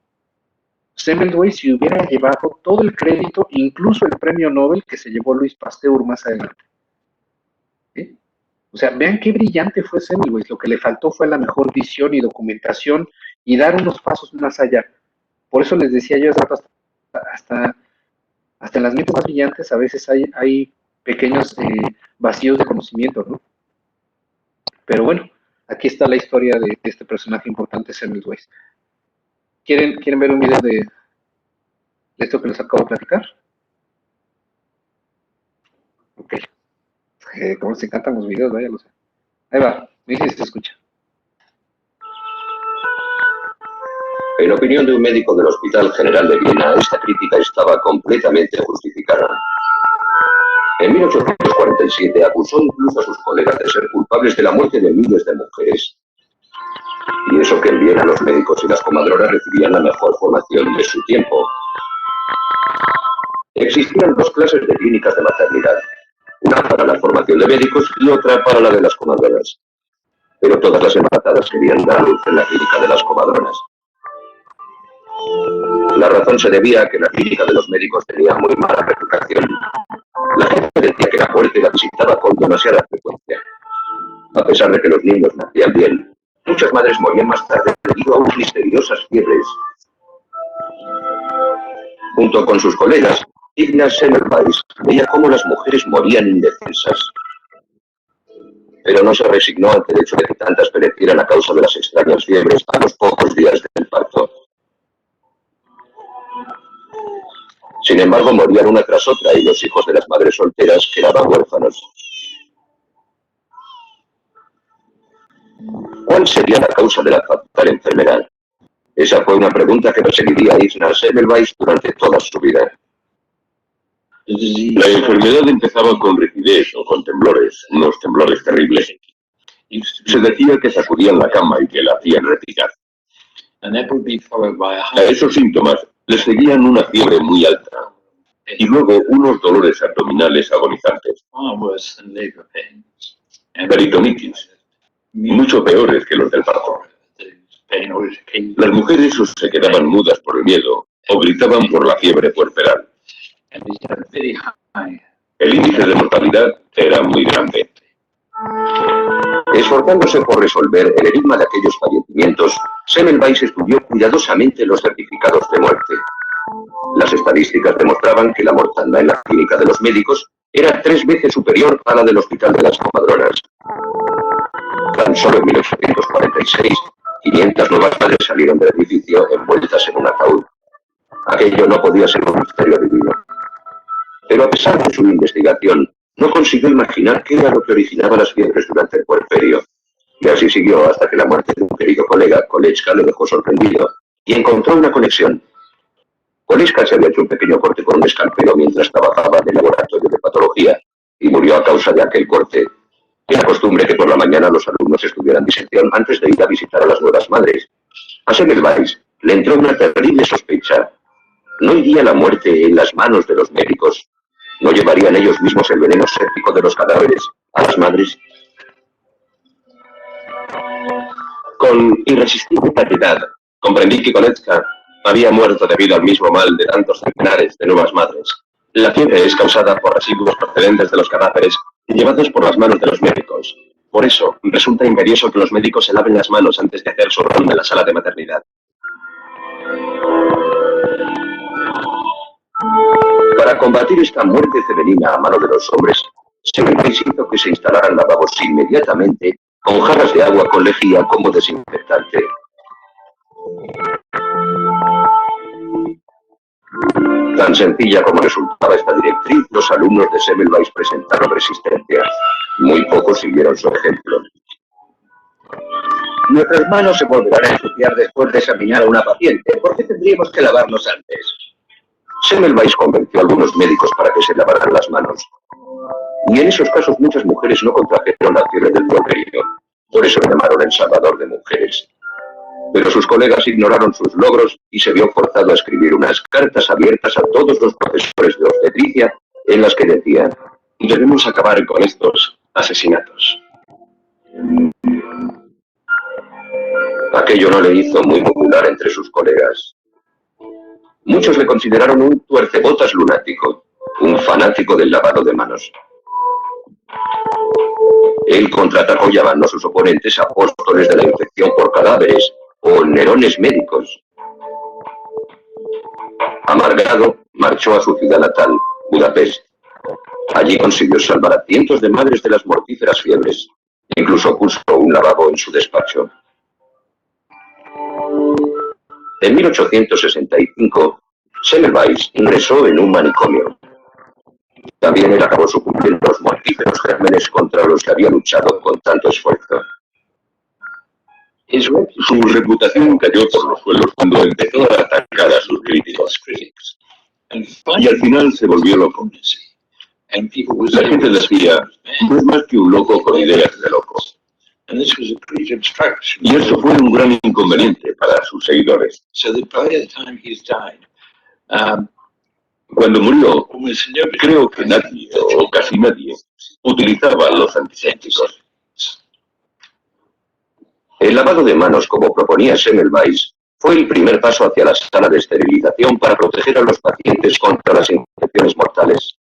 Semmelweis se hubiera llevado todo el crédito, incluso el premio Nobel que se llevó Luis Pasteur más adelante. ¿Sí? O sea, vean qué brillante fue Semmelweis. Lo que le faltó fue la mejor visión y documentación y dar unos pasos más allá. Por eso les decía yo, hasta en las mentes más brillantes a veces hay pequeños vacíos de conocimiento, ¿no? Pero bueno, aquí está la historia de este personaje importante, Semmelweis. ¿Quieren ver un video de esto que les acabo de platicar? Ok. ¿Cómo se encantan los videos? Vaya, lo sé. Ahí va, me dice si se escucha. En opinión de un médico del Hospital General de Viena, esta crítica estaba completamente justificada. En 1847 acusó incluso a sus colegas de ser culpables de la muerte de miles de mujeres. Y eso que en Viena los médicos y las comadronas recibían la mejor formación de su tiempo. Existían dos clases de clínicas de maternidad, una para la formación de médicos y otra para la de las comadronas. Pero todas las embarazadas querían dar luz en la clínica de las comadronas. La razón se debía a que la clínica de los médicos tenía muy mala reputación. La gente decía que la muerte la visitaba con demasiada frecuencia. A pesar de que los niños nacían bien, muchas madres morían más tarde debido a unas misteriosas fiebres. Junto con sus colegas, Ignaz Semmelweis veía cómo las mujeres morían indefensas. Pero no se resignó ante el hecho de que tantas perecieran a causa de las extrañas fiebres a los pocos días del parto. Sin embargo, morían una tras otra y los hijos de las madres solteras quedaban huérfanos. ¿Cuál sería la causa de la fatal enfermedad? Esa fue una pregunta que perseguiría a Ignaz Semmelweis durante toda su vida. La enfermedad empezaba con rigidez o con temblores, unos temblores terribles. Se decía que sacudían la cama y que la hacían repicar. A esos síntomas les seguían una fiebre muy alta y luego unos dolores abdominales agonizantes. Peritonitis, mucho peores que los del parto. Las mujeres o se quedaban mudas por el miedo o gritaban por la fiebre puerperal. El índice de mortalidad era muy grande. Esforzándose por resolver el enigma de aquellos fallecimientos, Semmelweis estudió cuidadosamente los certificados de muerte. Las estadísticas demostraban que la mortandad en la clínica de los médicos era 3 veces superior a la del hospital de las comadronas. Tan solo en 1846, 500 nuevas madres salieron del edificio envueltas en un ataúd. Aquello no podía ser un misterio divino. Pero a pesar de su investigación, no consiguió imaginar qué era lo que originaba las fiebres durante el puerperio. Y así siguió hasta que la muerte de un querido colega, Kolechka, le dejó sorprendido y encontró una conexión. Koleska se había hecho un pequeño corte con un escalpelo mientras trabajaba en el laboratorio de patología y murió a causa de aquel corte. Era costumbre que por la mañana los alumnos estuvieran disección antes de ir a visitar a las nuevas madres. A Semmelweis le entró una terrible sospecha. ¿No iría la muerte en las manos de los médicos? ¿No llevarían ellos mismos el veneno séptico de los cadáveres a las madres? Con irresistible claridad, comprendí que Koleska había muerto debido al mismo mal de tantos centenares de nuevas madres. La fiebre es causada por residuos procedentes de los cadáveres llevados por las manos de los médicos. Por eso, resulta imperioso que los médicos se laven las manos antes de hacer su ronda en la sala de maternidad. Para combatir esta muerte femenina a mano de los hombres, Semmelweis hizo que se instalaran lavabos inmediatamente con jarras de agua con lejía como desinfectante. Tan sencilla como resultaba esta directriz, los alumnos de Semmelweis presentaron resistencia. Muy pocos siguieron su ejemplo. Nuestras manos se volverán a ensuciar después de examinar a una paciente. ¿Por qué tendríamos que lavarnos antes? Semmelweis convenció a algunos médicos para que se lavaran las manos. Y en esos casos muchas mujeres no contrajeron la fiebre del puerperio. Por eso le llamaron el salvador de mujeres. Pero sus colegas ignoraron sus logros y se vio forzado a escribir unas cartas abiertas a todos los profesores de obstetricia en las que decía: debemos acabar con estos asesinatos. Aquello no le hizo muy popular entre sus colegas. Muchos le consideraron un tuercebotas lunático, un fanático del lavado de manos. Él contraatacó llamando a sus oponentes apóstoles de la infección por cadáveres o nerones médicos. Amargado, marchó a su ciudad natal, Budapest. Allí consiguió salvar a cientos de madres de las mortíferas fiebres. Incluso puso un lavabo en su despacho. En 1865, Semmelweis ingresó en un manicomio. También él acabó sucumbiendo a los mortíferos gérmenes contra los que había luchado con tanto esfuerzo. Su reputación cayó por los suelos cuando empezó a atacar a sus críticos. Y al final se volvió loco. La gente decía: no es más que un loco con ideas de loco. Y eso fue un gran inconveniente para sus seguidores. Cuando murió, creo que nadie, o casi nadie, utilizaba los antisépticos. El lavado de manos, como proponía Semmelweis, fue el primer paso hacia la sala de esterilización para proteger a los pacientes contra las infecciones mortales.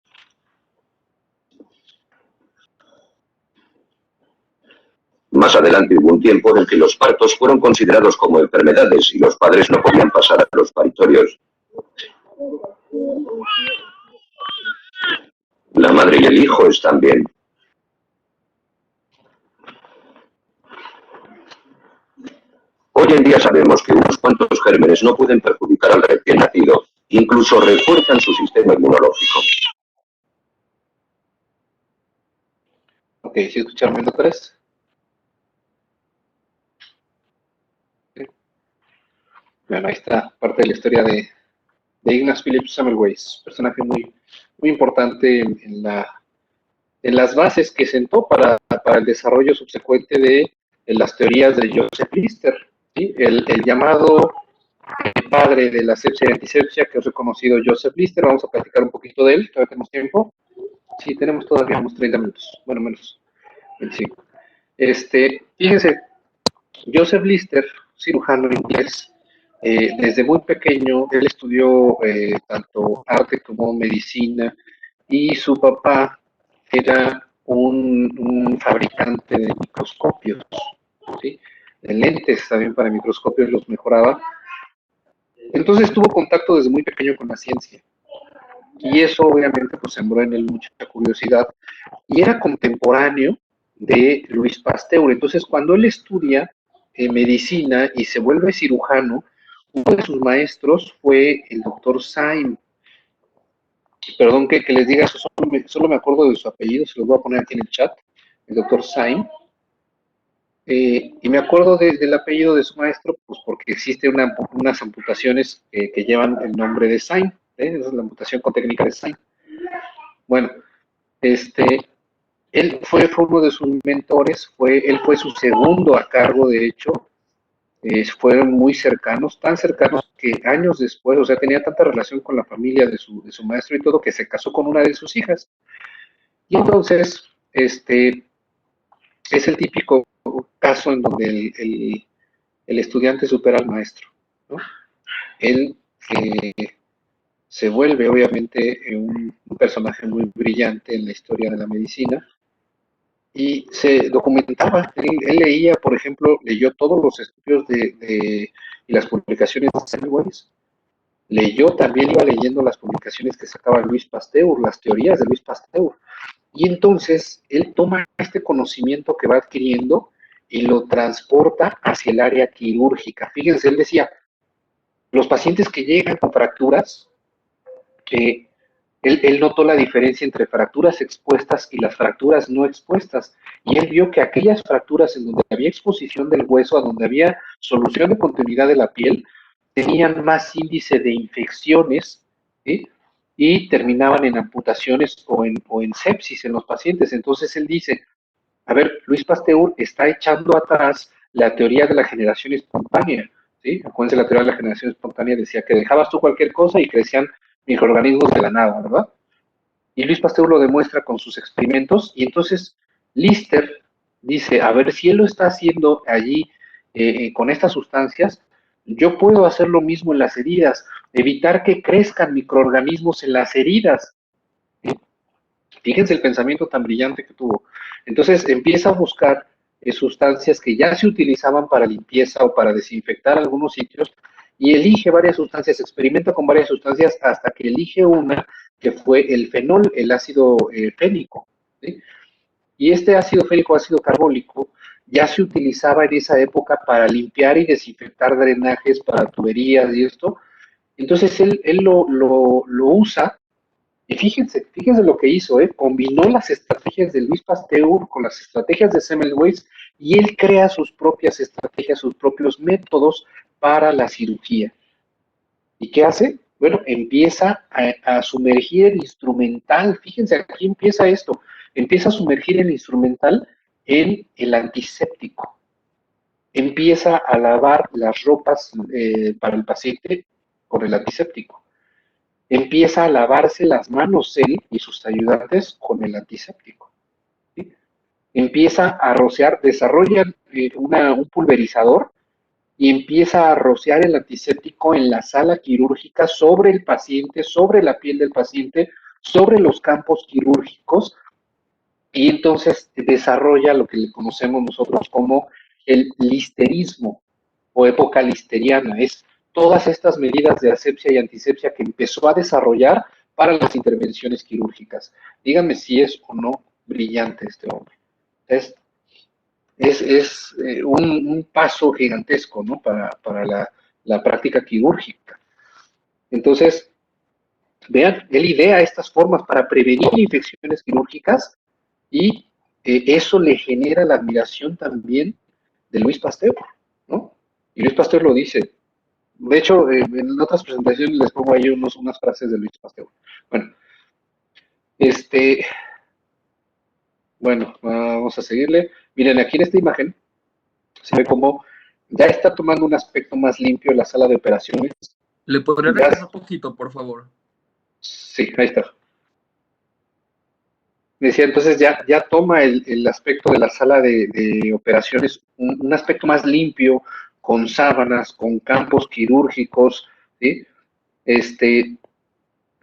Más adelante hubo un tiempo en el que los partos fueron considerados como enfermedades y los padres no podían pasar a los paritorios. La madre y el hijo están bien. Hoy en día sabemos que unos cuantos gérmenes no pueden perjudicar al recién nacido, incluso refuerzan su sistema inmunológico. Ok, ¿sí escucharon, doctores? Bueno, ahí está parte de la historia de Ignaz Philipp Semmelweis, personaje muy importante en las bases que sentó para el desarrollo subsecuente de las teorías de Joseph Lister, ¿sí? El llamado padre de la sepsia y antisepsia, que es reconocido Joseph Lister. Vamos a platicar un poquito de él, todavía tenemos tiempo. Sí, tenemos todavía unos 30 minutos, bueno, menos 25. Fíjense, Joseph Lister, cirujano inglés, desde muy pequeño, él estudió tanto arte como medicina, y su papá era un fabricante de microscopios, ¿sí? De lentes también para microscopios, los mejoraba. Entonces tuvo contacto desde muy pequeño con la ciencia. Y eso obviamente pues sembró en él mucha curiosidad. Y era contemporáneo de Louis Pasteur. Entonces cuando él estudia medicina y se vuelve cirujano, uno de sus maestros fue el doctor Syme. Perdón que les diga eso, solo me acuerdo de su apellido, se los voy a poner aquí en el chat. El doctor Syme. Y me acuerdo del apellido de su maestro, pues porque existe unas amputaciones que llevan el nombre de Sain, esa es la amputación con técnica de Sain. Bueno, él fue uno de sus mentores, él fue su segundo a cargo, de hecho, fueron muy cercanos, tan cercanos que años después, o sea, tenía tanta relación con la familia de su maestro y todo, que se casó con una de sus hijas. Y entonces, es el típico caso en donde el estudiante supera al maestro, ¿no? Él se vuelve, obviamente, un personaje muy brillante en la historia de la medicina y se documentaba. Él leía, por ejemplo, leyó todos los estudios y las publicaciones de Semmelweis. Leyó, también iba leyendo las publicaciones que sacaba Luis Pasteur, las teorías de Luis Pasteur. Y entonces él toma este conocimiento que va adquiriendo y lo transporta hacia el área quirúrgica. Fíjense, él decía, los pacientes que llegan con fracturas, él notó la diferencia entre fracturas expuestas y las fracturas no expuestas. Y él vio que aquellas fracturas en donde había exposición del hueso, a donde había solución de continuidad de la piel, tenían más índice de infecciones, ¿sí? Y terminaban en amputaciones o en sepsis en los pacientes. Entonces él dice, a ver, Luis Pasteur está echando atrás la teoría de la generación espontánea, ¿sí? Acuérdense, la teoría de la generación espontánea decía que dejabas tú cualquier cosa y crecían microorganismos de la nada, ¿verdad? Y Luis Pasteur lo demuestra con sus experimentos, y entonces Lister dice, a ver, si él lo está haciendo allí con estas sustancias, yo puedo hacer lo mismo en las heridas, evitar que crezcan microorganismos en las heridas. Fíjense el pensamiento tan brillante que tuvo. Entonces empieza a buscar sustancias que ya se utilizaban para limpieza o para desinfectar algunos sitios y elige varias sustancias, experimenta con varias sustancias hasta que elige una que fue el fenol, el ácido fénico, ¿sí? Y este ácido fénico, ácido carbólico, ya se utilizaba en esa época para limpiar y desinfectar drenajes, para tuberías y esto. Entonces él lo usa y fíjense lo que hizo, combinó las estrategias de Luis Pasteur con las estrategias de Semmelweis y él crea sus propias estrategias, sus propios métodos para la cirugía. ¿Y qué hace? Bueno, empieza a sumergir el instrumental. Fíjense, aquí empieza esto. Empieza a sumergir el instrumental en el antiséptico. Empieza a lavar las ropas para el paciente con el antiséptico. Empieza a lavarse las manos él y sus ayudantes con el antiséptico, ¿sí? Empieza a rociar, desarrollan un pulverizador y empieza a rociar el antiséptico en la sala quirúrgica sobre el paciente, sobre la piel del paciente, sobre los campos quirúrgicos, y entonces desarrolla lo que le conocemos nosotros como el listerismo o época listeriana. Es todas estas medidas de asepsia y antisepsia que empezó a desarrollar para las intervenciones quirúrgicas. Díganme si es o no brillante este hombre. Es un paso gigantesco, ¿no? Para la práctica quirúrgica. Entonces, vean, él idea estas formas para prevenir infecciones quirúrgicas y eso le genera la admiración también de Luis Pasteur, ¿no? Y Luis Pasteur lo dice. De hecho, en otras presentaciones les pongo ahí unas frases de Luis Pasteur. Bueno, vamos a seguirle. Miren, aquí en esta imagen se ve como ya está tomando un aspecto más limpio la sala de operaciones. ¿Le podría regresar un poquito, por favor? Sí, ahí está. Decía, entonces ya toma el aspecto de la sala de operaciones, un aspecto más limpio, con sábanas, con campos quirúrgicos, ¿sí?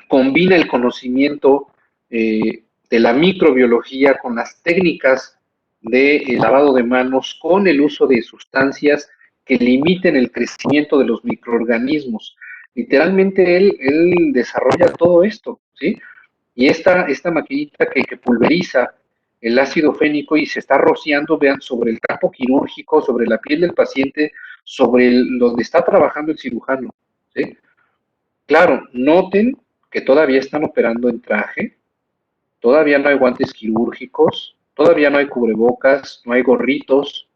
Combina el conocimiento de la microbiología con las técnicas de lavado de manos, con el uso de sustancias que limiten el crecimiento de los microorganismos. Literalmente él desarrolla todo esto, ¿sí? Y esta maquinita que pulveriza el ácido fénico y se está rociando, vean, sobre el campo quirúrgico, sobre la piel del paciente, sobre donde está trabajando el cirujano, ¿sí? Claro, noten que todavía están operando en traje, todavía no hay guantes quirúrgicos, todavía no hay cubrebocas, no hay gorritos,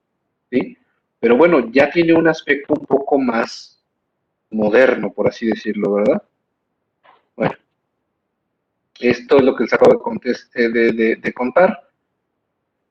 ¿sí? Pero bueno, ya tiene un aspecto un poco más moderno, por así decirlo, ¿verdad? Bueno, esto es lo que les acabo de contar.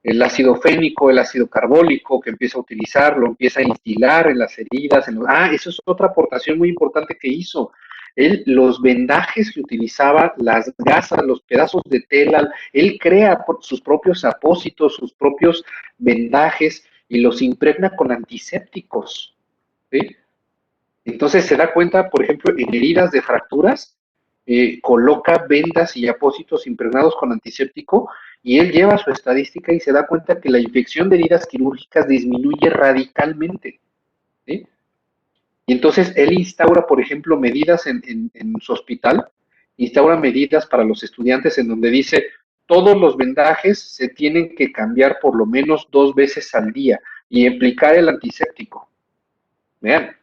El ácido fénico, el ácido carbólico que empieza a utilizar, lo empieza a instilar en las heridas. Eso es otra aportación muy importante que hizo. Él, los vendajes que utilizaba, las gasas, los pedazos de tela, él crea sus propios apósitos, sus propios vendajes y los impregna con antisépticos, ¿sí? Entonces se da cuenta, por ejemplo, en heridas de fracturas, coloca vendas y apósitos impregnados con antiséptico y él lleva su estadística y se da cuenta que la infección de heridas quirúrgicas disminuye radicalmente, ¿sí? Y entonces él instaura, por ejemplo, medidas en su hospital, instaura medidas para los estudiantes en donde dice, todos los vendajes se tienen que cambiar por lo menos 2 veces al día y aplicar el antiséptico. Vean,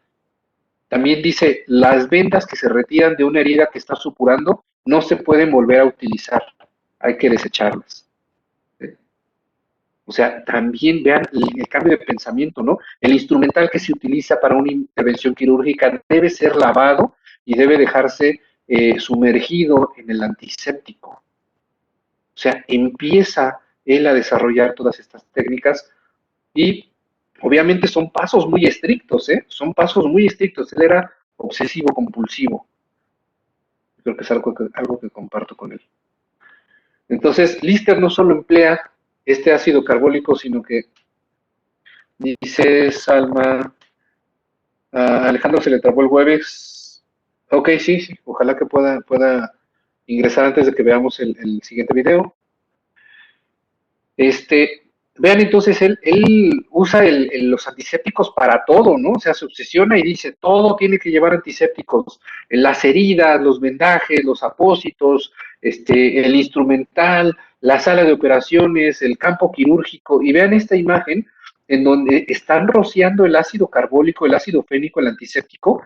también dice, las vendas que se retiran de una herida que está supurando no se pueden volver a utilizar, hay que desecharlas. ¿Sí? O sea, también vean el cambio de pensamiento, ¿no? El instrumental que se utiliza para una intervención quirúrgica debe ser lavado y debe dejarse sumergido en el antiséptico. O sea, empieza él a desarrollar todas estas técnicas y obviamente son pasos muy estrictos, ¿eh? Son pasos muy estrictos. Él era obsesivo compulsivo. Creo que es algo que comparto con él. Entonces, Lister no solo emplea este ácido carbólico, sino que dice Salma, a Alejandro se le trabó el Webex. Ok, sí, ojalá que pueda ingresar antes de que veamos el siguiente video. Vean, entonces él usa los antisépticos para todo, ¿no? O sea, se obsesiona y dice, todo tiene que llevar antisépticos, las heridas, los vendajes, los apósitos, el instrumental, la sala de operaciones, el campo quirúrgico, y vean esta imagen en donde están rociando el ácido carbólico, el ácido fénico, el antiséptico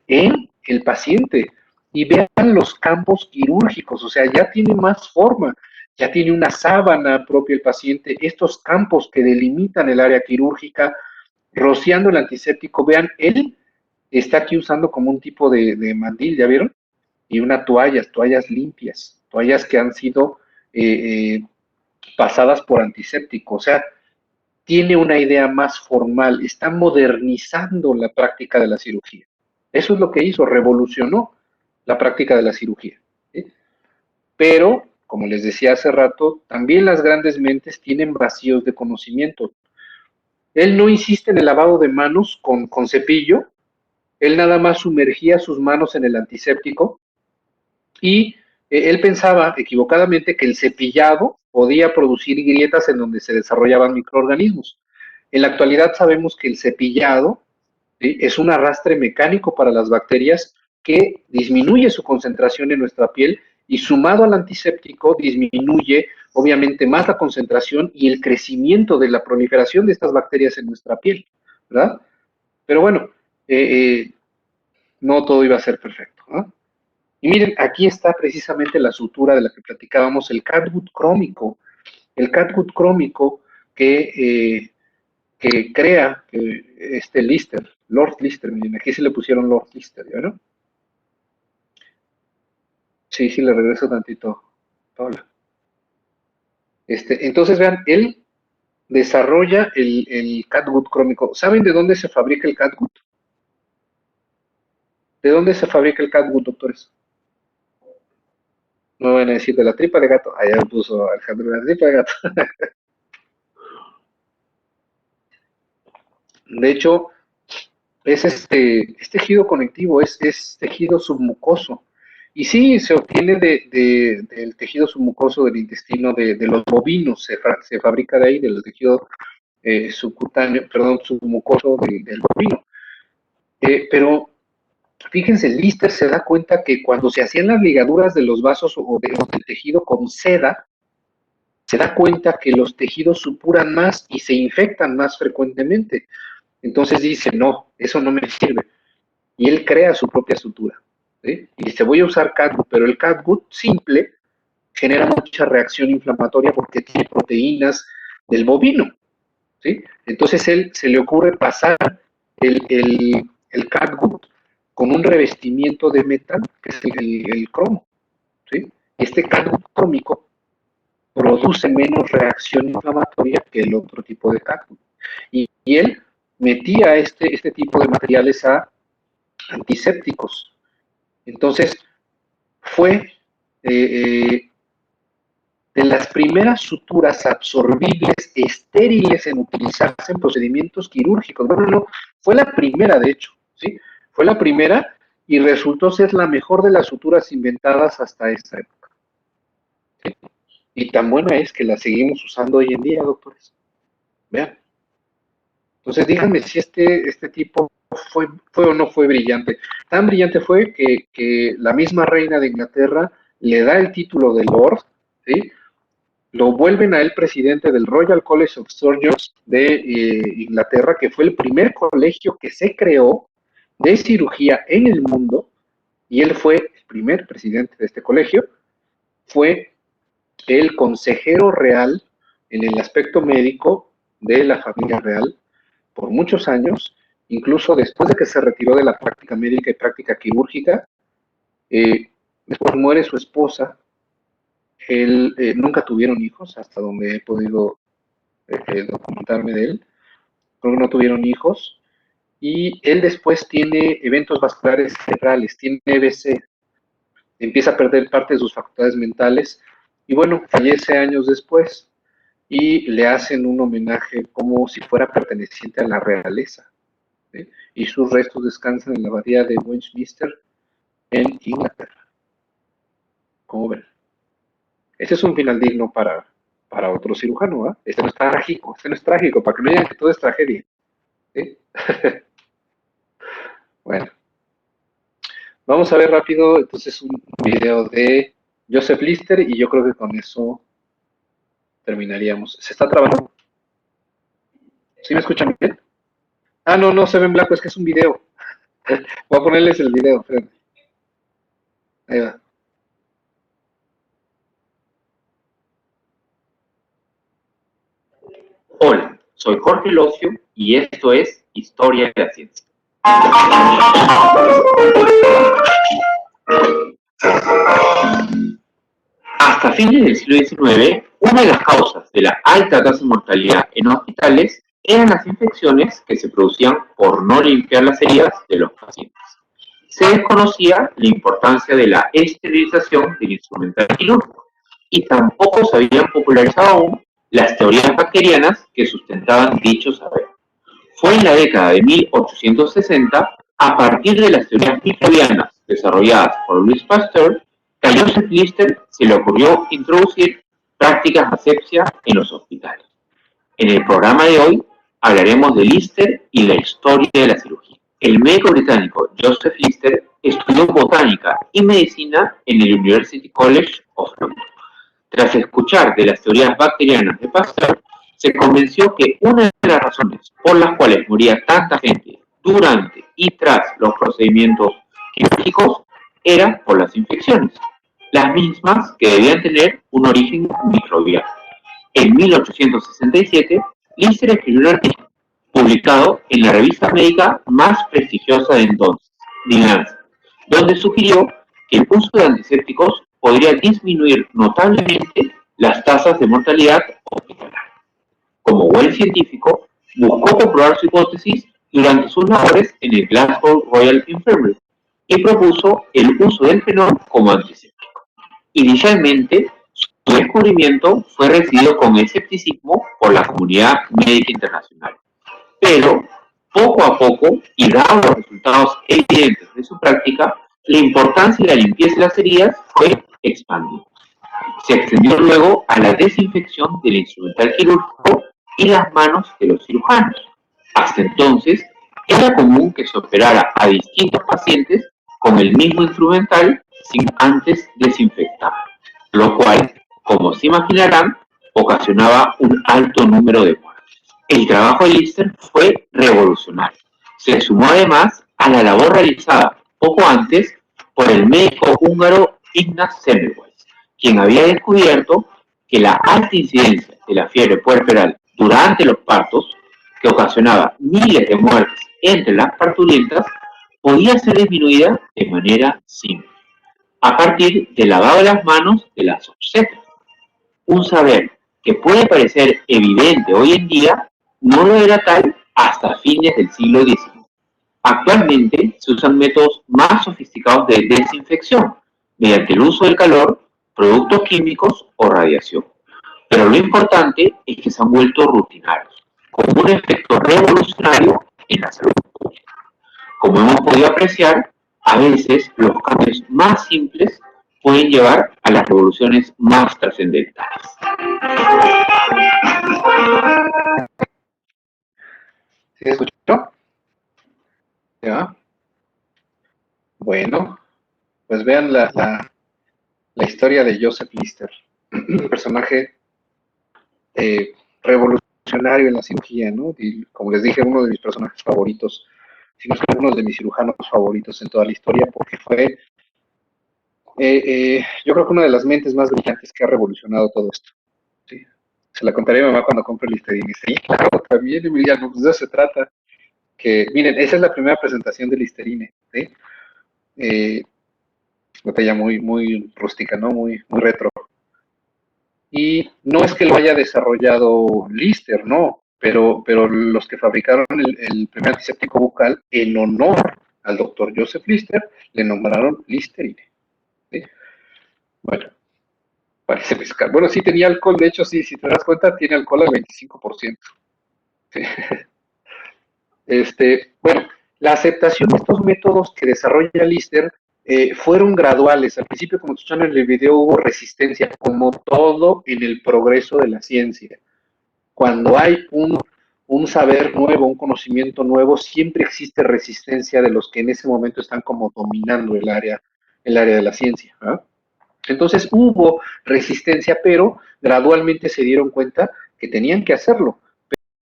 en el paciente, y vean los campos quirúrgicos, o sea, ya tiene más forma, ya tiene una sábana propia el paciente, estos campos que delimitan el área quirúrgica, rociando el antiséptico. Vean, él está aquí usando como un tipo de mandil, ¿ya vieron? Y unas toallas limpias, toallas que han sido pasadas por antiséptico. O sea, tiene una idea más formal, está modernizando la práctica de la cirugía. Eso es lo que hizo, revolucionó la práctica de la cirugía, ¿sí? Pero, como les decía hace rato, también las grandes mentes tienen vacíos de conocimiento. Él no insiste en el lavado de manos con cepillo, él nada más sumergía sus manos en el antiséptico y él pensaba equivocadamente que el cepillado podía producir grietas en donde se desarrollaban microorganismos. En la actualidad sabemos que el cepillado, ¿sí?, es un arrastre mecánico para las bacterias que disminuye su concentración en nuestra piel y sumado al antiséptico disminuye obviamente más la concentración y el crecimiento de la proliferación de estas bacterias en nuestra piel, ¿verdad? Pero bueno, no todo iba a ser perfecto, ¿no? Y miren, aquí está precisamente la sutura de la que platicábamos, el catgut crómico. El catgut crómico que crea Lister, Lord Lister, miren, aquí se le pusieron Lord Lister, ¿ya no? Sí, le regreso tantito, Paula. Entonces, vean, él desarrolla el catgut crómico. ¿Saben de dónde se fabrica el catgut? ¿De dónde se fabrica el catgut, doctores? No van a decir de la tripa de gato. Allá puso Alejandro la tripa de gato. De hecho, es tejido conectivo, es tejido submucoso. Y sí, se obtiene del tejido submucoso del intestino de los bovinos, se fabrica de ahí, del tejido subcutáneo, perdón, submucoso del bovino. Pero fíjense, Lister se da cuenta que cuando se hacían las ligaduras de los vasos o del tejido con seda, se da cuenta que los tejidos supuran más y se infectan más frecuentemente. Entonces dice, no, eso no me sirve. Y él crea su propia sutura, ¿sí? Y dice, voy a usar catgut, pero el catgut simple genera mucha reacción inflamatoria porque tiene proteínas del bovino. ¿sí? Entonces él se le ocurre pasar el catgut con un revestimiento de metal, que es el cromo, ¿sí? Este catgut crómico produce menos reacción inflamatoria que el otro tipo de catgut. Y él metía este tipo de materiales a antisépticos. Entonces, fue de las primeras suturas absorbibles estériles en utilizarse en procedimientos quirúrgicos. Bueno, no, fue la primera, de hecho, ¿sí? Fue la primera y resultó ser la mejor de las suturas inventadas hasta esta época. ¿Sí? Y tan buena es que la seguimos usando hoy en día, doctores. Vean. Entonces, díganme si este tipo fue o no fue brillante. Tan brillante fue que la misma reina de Inglaterra le da el título de Lord, ¿sí? Lo vuelven a él presidente del Royal College of Surgeons de Inglaterra, que fue el primer colegio que se creó de cirugía en el mundo, y él fue el primer presidente de este colegio, fue el consejero real en el aspecto médico de la familia real por muchos años, incluso después de que se retiró de la práctica médica y práctica quirúrgica. Después muere su esposa. Él nunca tuvieron hijos, hasta donde he podido documentarme de él. Creo que no tuvieron hijos. Y él después tiene eventos vasculares cerebrales, tiene EBC, empieza a perder parte de sus facultades mentales y bueno, fallece años después y le hacen un homenaje como si fuera perteneciente a la realeza, ¿sí? Y sus restos descansan en la abadía de Westminster en Inglaterra. ¿Cómo ven? Ese es un final digno para otro cirujano, ¿eh? Este no es trágico, para que no digan que todo es tragedia, ¿sí? Bueno, vamos a ver rápido entonces un video de Joseph Lister y yo creo que con eso terminaríamos. ¿Se está trabajando? ¿Sí me escuchan bien? Ah, no, se ve en blanco, es que es un video. Voy a ponerles el video, espérenme. Ahí va. Hola, soy Jorge Locio y esto es Historia de la Ciencia. Hasta fines del siglo XIX, una de las causas de la alta tasa de mortalidad en hospitales eran las infecciones que se producían por no limpiar las heridas de los pacientes. Se desconocía la importancia de la esterilización del instrumental quirúrgico y tampoco se habían popularizado aún las teorías bacterianas que sustentaban dicho saber. Fue en la década de 1860, a partir de las teorías microbianas desarrolladas por Louis Pasteur, que a Joseph Lister se le ocurrió introducir prácticas de asepsia en los hospitales. En el programa de hoy hablaremos de Lister y la historia de la cirugía. El médico británico Joseph Lister estudió botánica y medicina en el University College of London. Tras escuchar de las teorías bacterianas de Pasteur, se convenció que una de las razones por las cuales moría tanta gente durante y tras los procedimientos quirúrgicos era por las infecciones, las mismas que debían tener un origen microbiano. En 1867, Lister escribió un artículo publicado en la revista médica más prestigiosa de entonces, The Lancet, donde sugirió que el uso de antisépticos podría disminuir notablemente las tasas de mortalidad hospitalaria. Como buen científico, buscó comprobar su hipótesis durante sus labores en el Glasgow Royal Infirmary y propuso el uso del fenol como antiséptico. Inicialmente, su descubrimiento fue recibido con escepticismo por la comunidad médica internacional, pero poco a poco, y dados los resultados evidentes de su práctica, la importancia de la limpieza de las heridas fue expandida. Se extendió luego a la desinfección del instrumental quirúrgico y las manos de los cirujanos. Hasta entonces, era común que se operara a distintos pacientes con el mismo instrumental sin antes desinfectar, lo cual, como se imaginarán, ocasionaba un alto número de muertes. El trabajo de Lister fue revolucionario. Se sumó además a la labor realizada poco antes por el médico húngaro Ignaz Semmelweis, quien había descubierto que la alta incidencia de la fiebre puerperal durante los partos, que ocasionaba miles de muertes entre las parturientas, podía ser disminuida de manera simple, a partir del lavado de las manos de las obstetras. Un saber que puede parecer evidente hoy en día, no lo era tal hasta fines del siglo XIX. Actualmente se usan métodos más sofisticados de desinfección, mediante el uso del calor, productos químicos o radiación. Pero lo importante es que se han vuelto rutinarios, con un efecto revolucionario en la salud pública. Como hemos podido apreciar, a veces los cambios más simples pueden llevar a las revoluciones más trascendentales. ¿Sí escuchó? ¿Ya? Bueno, pues vean la historia de Joseph Lister, un personaje revolucionario en la cirugía, ¿no? Y como les dije, uno de mis personajes favoritos, si no es que uno de mis cirujanos favoritos en toda la historia, porque fue, yo creo que una de las mentes más brillantes que ha revolucionado todo esto. ¿Sí? Se la contaré a mi mamá cuando compre el Listerine. Sí, claro, también, Emiliano, pues de eso se trata. Que, miren, esa es la primera presentación del Listerine, ¿sí? Botella muy rústica, ¿no? Muy retro. Y no es que lo haya desarrollado Lister, no, pero los que fabricaron el primer antiséptico bucal en honor al doctor Joseph Lister, le nombraron Listerine. ¿Sí? Bueno, parece mezcal. Bueno, sí tenía alcohol, de hecho, sí, si te das cuenta, tiene alcohol al 25%. ¿Sí? Bueno, la aceptación de estos métodos que desarrolla Lister fueron graduales. Al principio, como escucharon en el video, hubo resistencia, como todo en el progreso de la ciencia. Cuando hay un saber nuevo, un conocimiento nuevo, siempre existe resistencia de los que en ese momento están como dominando el área de la ciencia, ¿verdad? Entonces hubo resistencia, pero gradualmente se dieron cuenta que tenían que hacerlo.